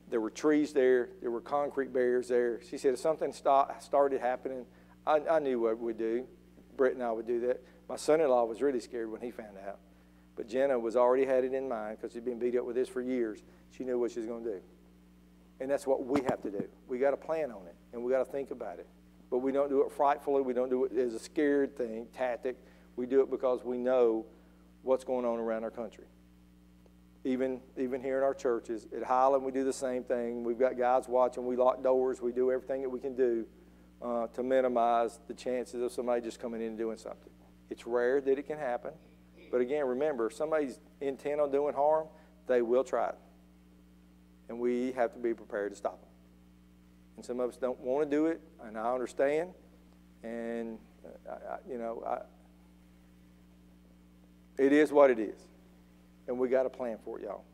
B: There were trees there. There were concrete barriers there. She said, if something started happening, I knew what we'd do. Brett and I would do that. My son-in-law was really scared when he found out. But Jenna was already had it in mind because she'd been beat up with this for years. She knew what she was going to do. And that's what we have to do. We got to plan on it, and we got to think about it. But we don't do it frightfully. We don't do it as a scared thing, tactic. We do it because we know what's going on around our country. Even here in our churches. At Highland, we do the same thing. We've got guys watching. We lock doors. We do everything that we can do to minimize the chances of somebody just coming in and doing something. It's rare that it can happen. But again, remember, if somebody's intent on doing harm, they will try it. And we have to be prepared to stop them. And some of us don't want to do it, and I understand. And, it is what it is. And we got a plan for it, y'all.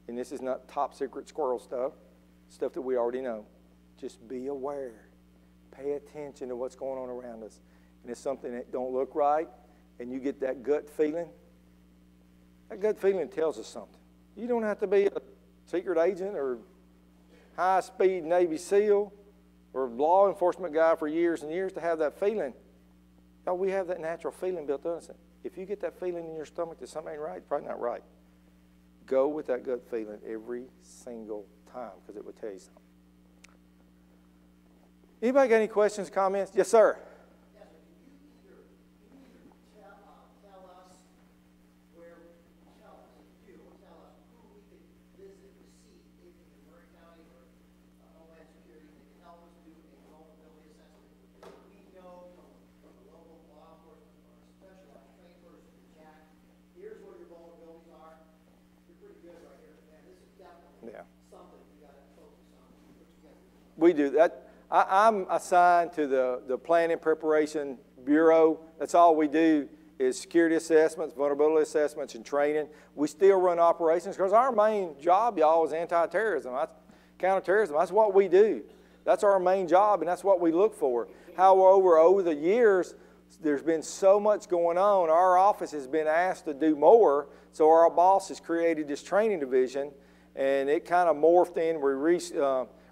B: And this is not top secret squirrel stuff that we already know. Just be aware. Pay attention to what's going on around us. And it's something that don't look right, and you get that gut feeling. That gut feeling tells us something. You don't have to be a secret agent or high-speed Navy SEAL or law enforcement guy for years and years to have that feeling. Y'all, we have that natural feeling built in us. If you get that feeling in your stomach that something ain't right, it's probably not right. Go with that gut feeling every single time, because it will tell you something. Anybody got any questions, comments? Yes, sir.
C: Yes, sir. Can you either tell us who we could visit to see if in Murray County or Homeland Security that can help us do a vulnerability assessment? We know from a local law enforcement or a specialized trained person, Jack, here's where your vulnerabilities are. You're pretty good right here. Man, this is definitely something you got to focus on. Put together.
B: We do that. I'm assigned to the Planning Preparation Bureau. That's all we do is security assessments, vulnerability assessments, and training. We still run operations because our main job, y'all, is anti-terrorism. That's counterterrorism. That's what we do. That's our main job, and that's what we look for. However, over the years, there's been so much going on. Our office has been asked to do more, so our boss has created this training division, and it kind of morphed in. We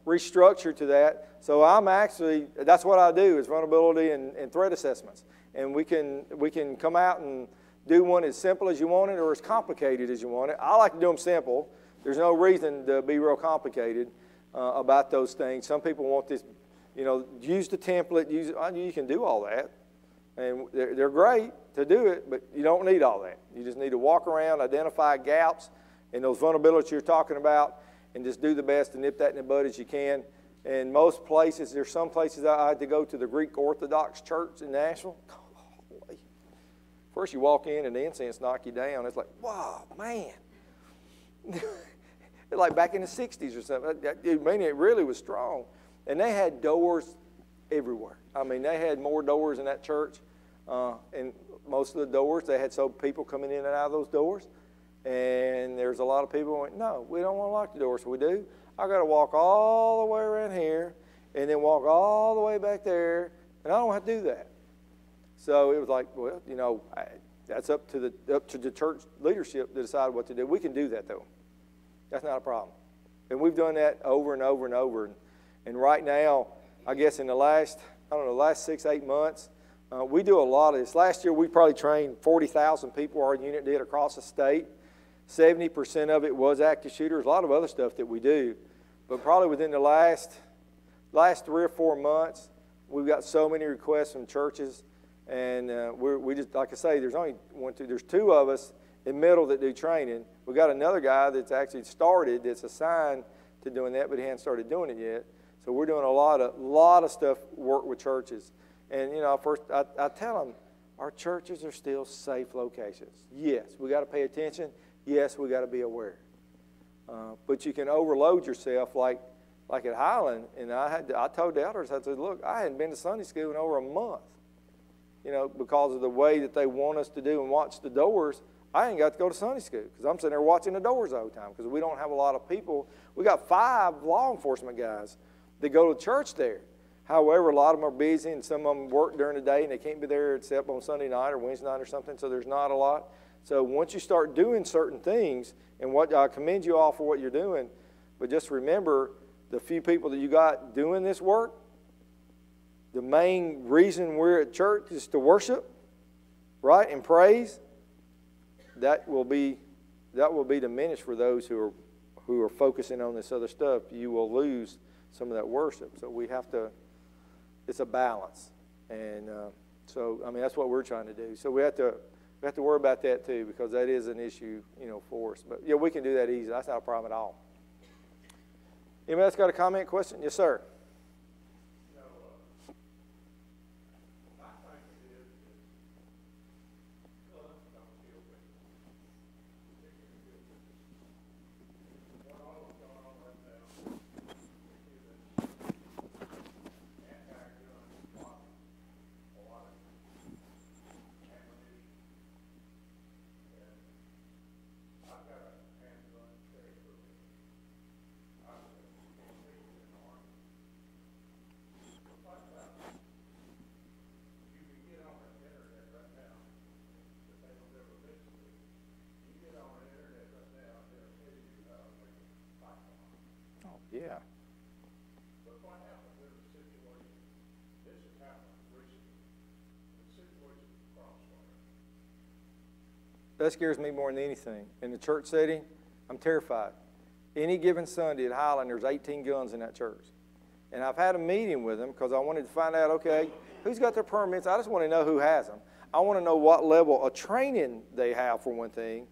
B: restructured to that. So that's what I do is vulnerability and threat assessments. And we can come out and do one as simple as you want it or as complicated as you want it. I like to do them simple. There's no reason to be real complicated about those things. Some people want this, use the template. You can do all that. And they're great to do it, but you don't need all that. You just need to walk around, identify gaps in those vulnerabilities you're talking about, and just do the best to nip that in the bud as you can. And most places, there's some places I had to go to the Greek Orthodox Church in Nashville. Golly. First you walk in and the incense knock you down. It's like, wow, man. It's like back in the 60s or something. I mean, it really was strong. And they had doors everywhere. I mean, they had more doors in that church. And most of the doors, they had so people coming in and out of those doors. And there's a lot of people who went, no, we don't want to lock the doors. So we do. I got to walk all the way around here and then walk all the way back there, and I don't have to do that. So it was like, well, that's up to the church leadership to decide what to do. We can do that, though. That's not a problem. And we've done that over and over and over. And right now, I guess in the last 6-8 months, we do a lot of this. Last year, we probably trained 40,000 people. Our unit did across the state. 70% of it was active shooters. A lot of other stuff that we do. But probably within the last 3 or 4 months, we've got so many requests from churches, and we just, like I say, there's 2 of us in the middle that do training. We got another guy that's actually started, that's assigned to doing that, but he hasn't started doing it yet. So we're doing a lot of stuff, work with churches. And first I tell them, our churches are still safe locations. Yes, we got to pay attention. Yes, we got to be aware. But you can overload yourself like at Highland. And I told the elders, I said, look, I hadn't been to Sunday school in over a month. Because of the way that they want us to do and watch the doors, I ain't got to go to Sunday school because I'm sitting there watching the doors all the time because we don't have a lot of people. We got 5 law enforcement guys that go to church there. However, a lot of them are busy and some of them work during the day and they can't be there except on Sunday night or Wednesday night or something, so there's not a lot. So once you start doing certain things, and what I commend you all for what you're doing, but just remember the few people that you got doing this work, the main reason we're at church is to worship, right, and praise. That will be diminished for those who are focusing on this other stuff. You will lose some of that worship. So we have to, it's a balance. And so, I mean, that's what we're trying to do. So we have to worry about that too, because that is an issue, for us. But yeah, we can do that easy. That's not a problem at all. Anybody else got a comment, question? Yes, sir. That scares me more than anything. In the church setting, I'm terrified. Any given Sunday at Highland, there's 18 guns in that church. And I've had a meeting with them because I wanted to find out, okay, who's got their permits? I just want to know who has them. I want to know what level of training they have, for one thing.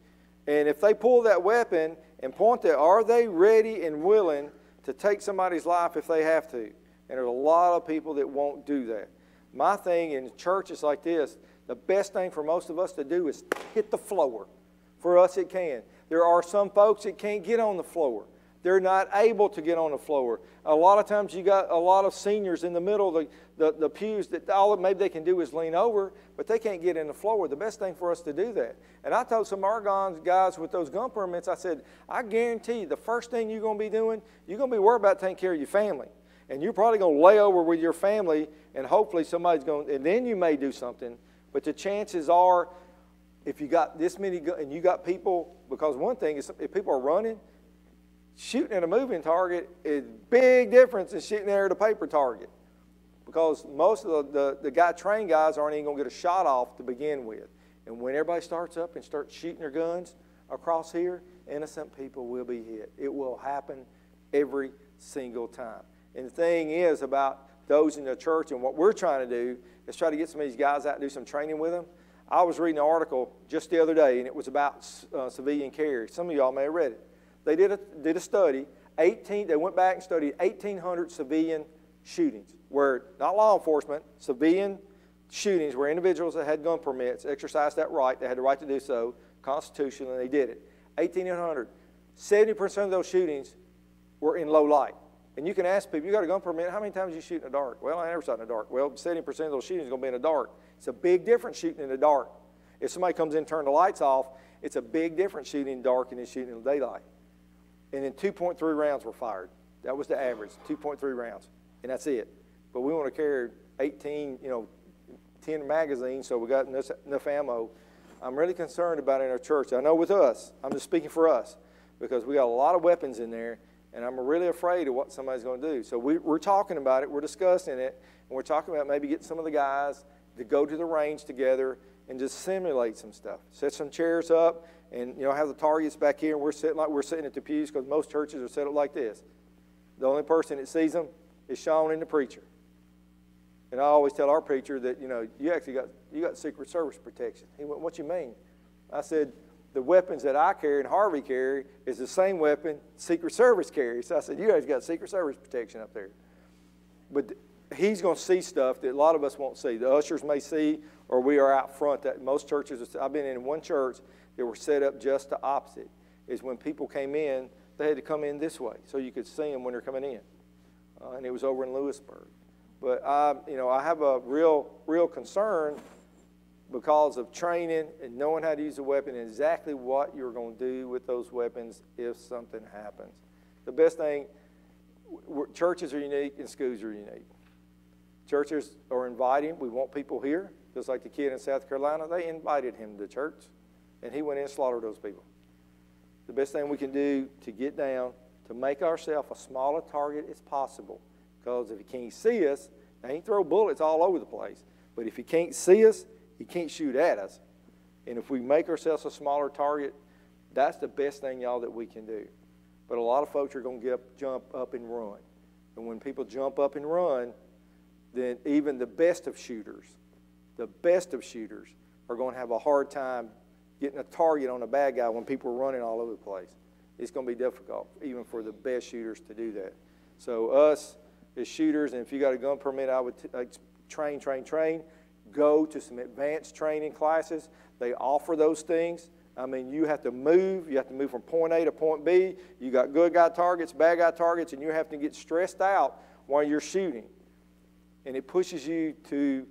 B: And if they pull that weapon and point it, are they ready and willing to take somebody's life if they have to? And there's a lot of people that won't do that. My thing in churches like this, the best thing for most of us to do is hit the floor. For us, it can. There are some folks that can't get on the floor. They're not able to get on the floor. A lot of times you got a lot of seniors in the middle of the pews that all that maybe they can do is lean over, but they can't get in the floor. The best thing for us to do that. And I told some of our guys with those gun permits, I said, I guarantee you the first thing you're going to be doing, you're going to be worried about taking care of your family. And you're probably going to lay over with your family, and hopefully somebody's going, and then you may do something. But the chances are, if you got this many guns, and you got people, because one thing is if people are running, shooting at a moving target is big difference than shooting at a paper target. Because most of the trained guys aren't even going to get a shot off to begin with. And when everybody starts up and starts shooting their guns across here, innocent people will be hit. It will happen every single time. And the thing is about those in the church, and what we're trying to do is try to get some of these guys out and do some training with them. I was reading an article just the other day, and it was about civilian carry. Some of y'all may have read it. They did a study. They went back and studied 1,800 civilian shootings, where not law enforcement, civilian shootings, where individuals that had gun permits exercised that right. They had the right to do so constitutionally, and they did it. 1,800. 70% of those shootings were in low light. And you can ask people, you got a gun permit, how many times you shoot in the dark? Well, I never shot in the dark. Well, 70% of those shootings are going to be in the dark. It's a big difference shooting in the dark. If somebody comes in and turns the lights off, it's a big difference shooting in the dark and then shooting in the daylight. And then 2.3 rounds were fired. That was the average, 2.3 rounds. And that's it. But we want to carry 18, 10 magazines, so we got enough ammo. I'm really concerned about it in our church. I know with us, I'm just speaking for us, because we got a lot of weapons in there, and I'm really afraid of what somebody's going to do. So we're talking about it, we're discussing it, and we're talking about maybe getting some of the guys to go to the range together and just simulate some stuff. Set some chairs up, and have the targets back here, and we're sitting like we're sitting at the pews, because most churches are set up like this. The only person that sees them is Sean and the preacher. And I always tell our preacher that, you actually got Secret Service protection. He went, what you mean? I said, the weapons that I carry and Harvey carry is the same weapon Secret Service carries. So I said, you guys got Secret Service protection up there. But he's going to see stuff that a lot of us won't see. The ushers may see, or we are out front. That most churches, I've been in one church that were set up just the opposite. Is when people came in, they had to come in this way so you could see them when they're coming in. And it was over in Lewisburg. But I have a real concern because of training and knowing how to use a weapon and exactly what you're going to do with those weapons if something happens. The best thing, churches are unique and schools are unique. Churches are inviting. We want people here. Just like the kid in South Carolina, they invited him to church, and he went in and slaughtered those people. The best thing we can do to get down, to make ourselves a smaller target as possible, because if he can't see us, now he can throw bullets all over the place, but if he can't see us, he can't shoot at us. And if we make ourselves a smaller target, that's the best thing, y'all, that we can do. But a lot of folks are going to jump up and run. And when people jump up and run, then even the best of shooters are going to have a hard time getting a target on a bad guy when people are running all over the place. It's going to be difficult, even for the best shooters, to do that. So us as shooters, and if you got a gun permit, I would train. Go to some advanced training classes. They offer those things. I mean, you have to move. You have to move from point A to point B. You got good guy targets, bad guy targets, and you have to get stressed out while you're shooting. And it pushes you to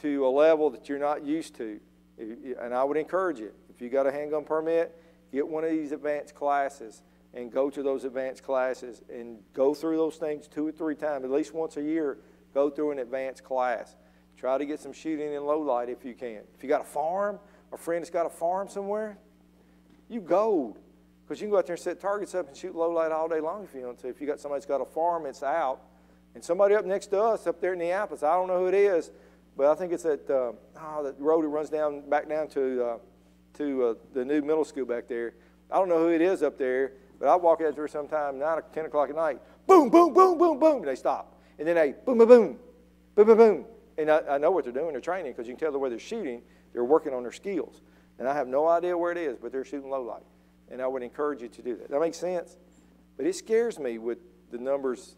B: a level that you're not used to. And I would encourage you, if you got a handgun permit, get one of these advanced classes and go to those advanced classes and go through those things 2 or 3 times, at least once a year. Go through an advanced class. Try to get some shooting in low light if you can. If you got a farm, a friend that's got a farm somewhere, you gold. Because you can go out there and set targets up and shoot low light all day long if you want to. If you got somebody that's got a farm that's out, and somebody up next to us up there in Neapolis, I don't know who it is, but I think it's that road that runs back down to to the new middle school back there. I don't know who it is up there, but I walk out there sometime 9 or 10 o'clock at night. Boom, boom, boom, boom, boom. And they stop. And then they boom, boom, boom, boom, boom, boom. And I know what they're doing. They're training because you can tell the way they're shooting. They're working on their skills. And I have no idea where it is, but they're shooting low light. And I would encourage you to do that. That makes sense? But it scares me with the numbers.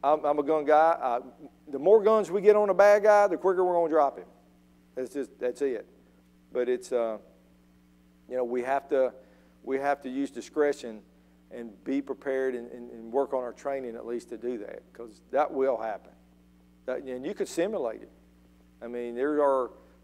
B: I'm a gun guy. The more guns we get on a bad guy, the quicker we're going to drop him. That's it. But it's, we have to use discretion and be prepared and work on our training at least to do that, because that will happen. And you could simulate it. I mean,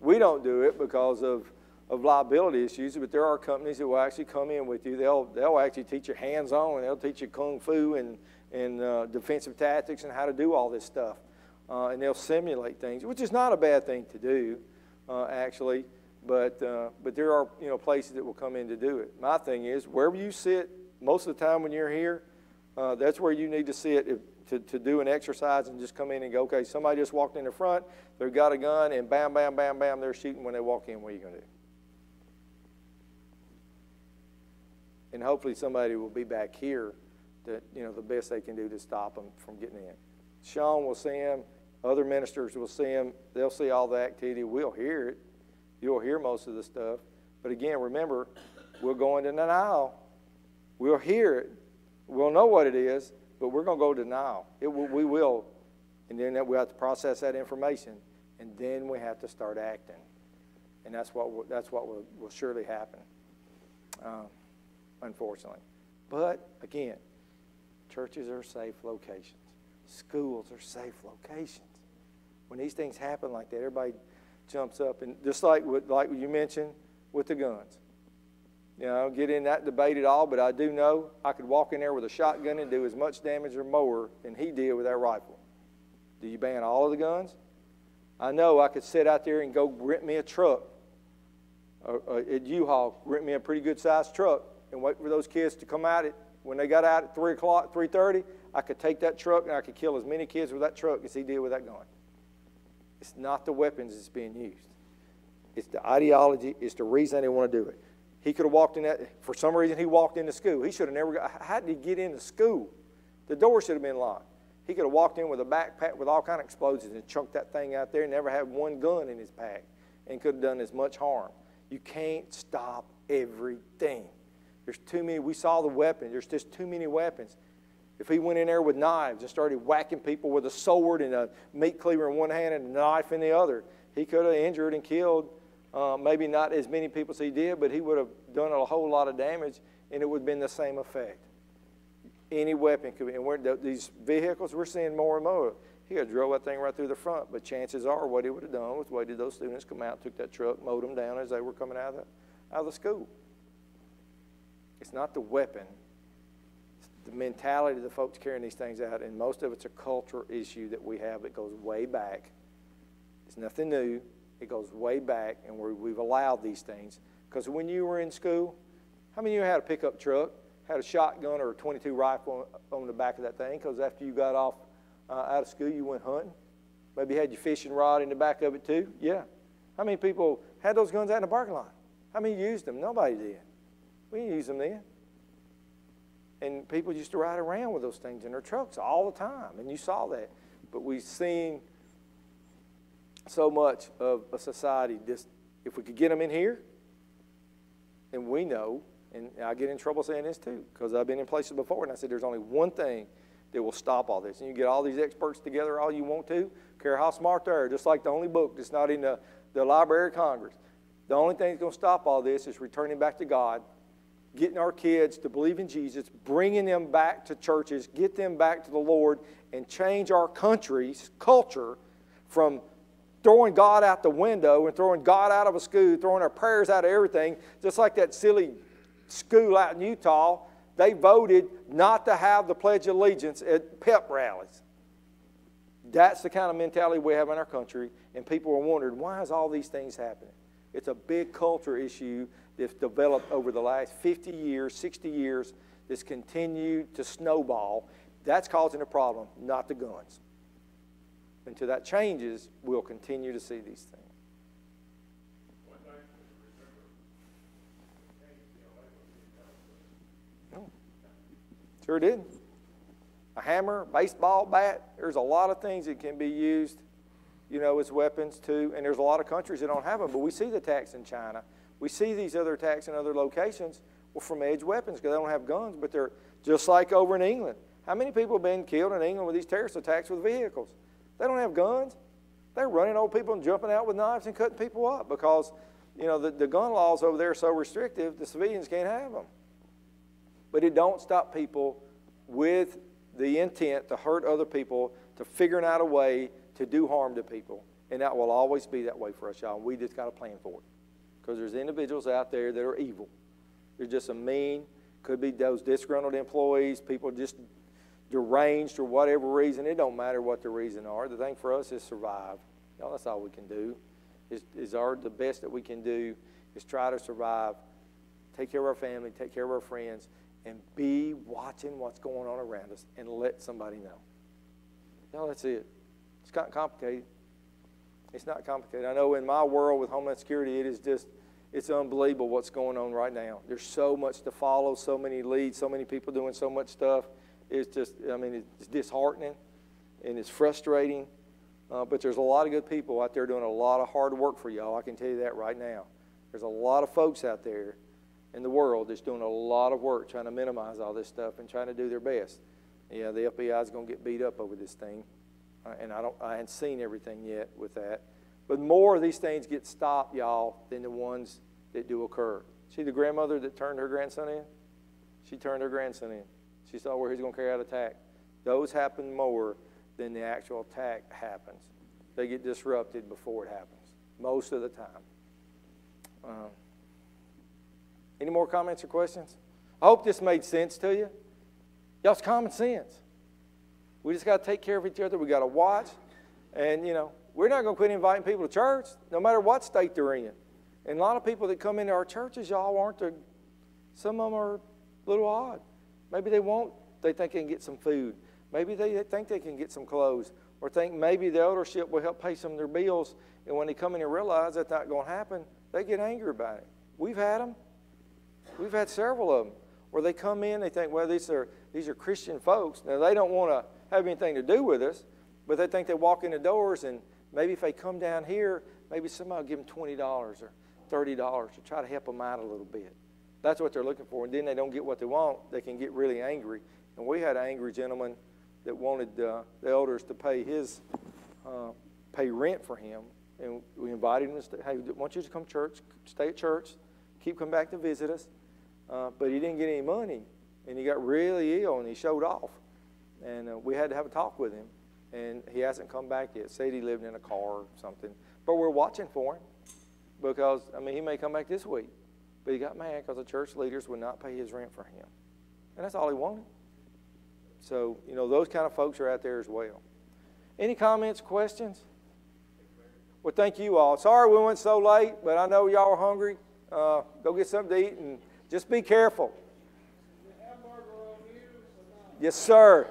B: we don't do it because of liability issues, but there are companies that will actually come in with you. They'll actually teach you hands-on, and they'll teach you kung fu and defensive tactics and how to do all this stuff. And they'll simulate things, which is not a bad thing to do, actually. But there are places that will come in to do it. My thing is, wherever you sit, most of the time when you're here, that's where you need to sit to do an exercise and just come in and go, okay, somebody just walked in the front, they've got a gun, and bam, bam, bam, bam, they're shooting when they walk in. What are you going to do? And hopefully somebody will be back here that, the best they can do to stop them from getting in. Sean will see them. Other ministers will see them. They'll see all the activity. We'll hear it. You'll hear most of the stuff. But again, remember, we'll go into denial. We'll hear it. We'll know what it is, but we're going to go to denial. We will. And then we'll have to process that information, and then we have to start acting. And that's what will surely happen, unfortunately. But, again, churches are safe locations. Schools are safe locations. When these things happen like that, everybody jumps up. And just like you mentioned with the guns. I don't get in that debate at all, but I do know I could walk in there with a shotgun and do as much damage or more than he did with that rifle. Do you ban all of the guns? I know I could sit out there and go rent me a truck at U-Haul, rent me a pretty good-sized truck, and wait for those kids to come out when they got out at 3 o'clock, 3:30, I could take that truck and I could kill as many kids with that truck as he did with that gun. It's not the weapons that's being used. It's the ideology. It's the reason they want to do it. He could have walked in that. For some reason, he walked into school. He should have never got. How did he get into school? The door should have been locked. He could have walked in with a backpack with all kind of explosives and chunked that thing out there and never had one gun in his pack and could have done as much harm. You can't stop everything. There's too many. We saw the weapons. There's just too many weapons. If he went in there with knives and started whacking people with a sword and a meat cleaver in one hand and a knife in the other, he could have injured and killed maybe not as many people as he did, but he would have done a whole lot of damage, and it would have been the same effect. Any weapon could be. And these vehicles, we're seeing more and more. He could have drove that thing right through the front, but chances are what he would have done was waited those students come out, took that truck, mowed them down as they were coming out of the school. It's not the weapon. It's the mentality of the folks carrying these things out, and most of it's a cultural issue that we have that goes way back. It's nothing new. It goes way back, and we've allowed these things. Because when you were in school, how many of you had a pickup truck, had a shotgun or a .22 rifle on the back of that thing? Because after you got off out of school, you went hunting. Maybe you had your fishing rod in the back of it too. Yeah. How many people had those guns out in the parking lot? How many used them? Nobody did. We didn't use them then. And people used to ride around with those things in their trucks all the time, and you saw that. But we've seen so much of a society, just if we could get them in here, and we know, and I get in trouble saying this too, because I've been in places before, and I said there's only one thing that will stop all this. And you get all these experts together all you want to, care how smart they are, just like the only book that's not in the Library of Congress. The only thing that's going to stop all this is returning back to God, getting our kids to believe in Jesus, bringing them back to churches, get them back to the Lord, and change our country's culture from throwing God out the window and throwing God out of a school, throwing our prayers out of everything, just like that silly school out in Utah. They voted not to have the Pledge of Allegiance at pep rallies. That's the kind of mentality we have in our country, and people are wondering, why is all these things happening? It's a big culture issue that's developed over the last 50 years, 60 years, that's continued to snowball. That's causing a problem, not the guns. Until that changes, we'll continue to see these things. Sure didn't. A hammer, baseball bat, there's a lot of things that can be used, you know, as weapons too. And there's a lot of countries that don't have them. But we see the attacks in China. We see these other attacks in other locations, well, from edge weapons, because they don't have guns, but they're just like over in England. How many people have been killed in England with these terrorist attacks with vehicles? They don't have guns. They're running over people and jumping out with knives and cutting people up because, you know, the gun laws over there are so restrictive, the civilians can't have them. But it don't stop people with the intent to hurt other people, to figuring out a way to do harm to people. And that will always be that way for us, y'all. We just got to plan for it. Because there's individuals out there that are evil. They're just a mean, could be those disgruntled employees, people just deranged or whatever reason. It don't matter what the reason are. The thing for us is survive. Y'all, that's all we can do. The best that we can do is try to survive, take care of our family, take care of our friends, and be watching what's going on around us and let somebody know. Y'all, that's it. It's not complicated. It's not complicated. I know in my world with Homeland Security, it's unbelievable what's going on right now. There's so much to follow, so many leads, so many people doing so much stuff. It's just, I mean, it's disheartening and it's frustrating. But there's a lot of good people out there doing a lot of hard work for y'all. I can tell you that right now. There's a lot of folks out there in the world that's doing a lot of work trying to minimize all this stuff and trying to do their best. Yeah, the FBI is going to get beat up over this thing. And I haven't seen everything yet with that. But more of these things get stopped, y'all, than the ones that do occur. See the grandmother that turned her grandson in? She turned her grandson in. She saw where he's going to carry out an attack. Those happen more than the actual attack happens. They get disrupted before it happens, most of the time. Any more comments or questions? I hope this made sense to you. Y'all, it's common sense. We just got to take care of each other. We got to watch. And, you know, we're not going to quit inviting people to church, no matter what state they're in. And a lot of people that come into our churches, y'all, some of them are a little odd. Maybe they think they can get some food. Maybe they think they can get some clothes. Or think maybe the eldership will help pay some of their bills. And when they come in and realize that's not going to happen, they get angry about it. We've had them. We've had several of them. Where they come in, they think, well, these are Christian folks. Now, they don't want to have anything to do with us, but they think they walk in the doors and maybe if they come down here, maybe somebody will give them $20 or $30 to try to help them out a little bit. That's what they're looking for. And then they don't get what they want, they can get really angry. And we had an angry gentleman that wanted the elders to pay rent for him. And we invited him to stay. Hey, we want you to come to church, stay at church, keep coming back to visit us. But he didn't get any money, and he got really ill, and he showed off. And we had to have a talk with him, and he hasn't come back yet. Said he lived in a car or something. But we're watching for him because, I mean, he may come back this week. But he got mad because the church leaders would not pay his rent for him. And that's all he wanted. So, you know, those kind of folks are out there as well. Any comments, questions? Well, thank you all. Sorry we went so late, but I know y'all are hungry. Go get something to eat and just be careful. Yes, sir.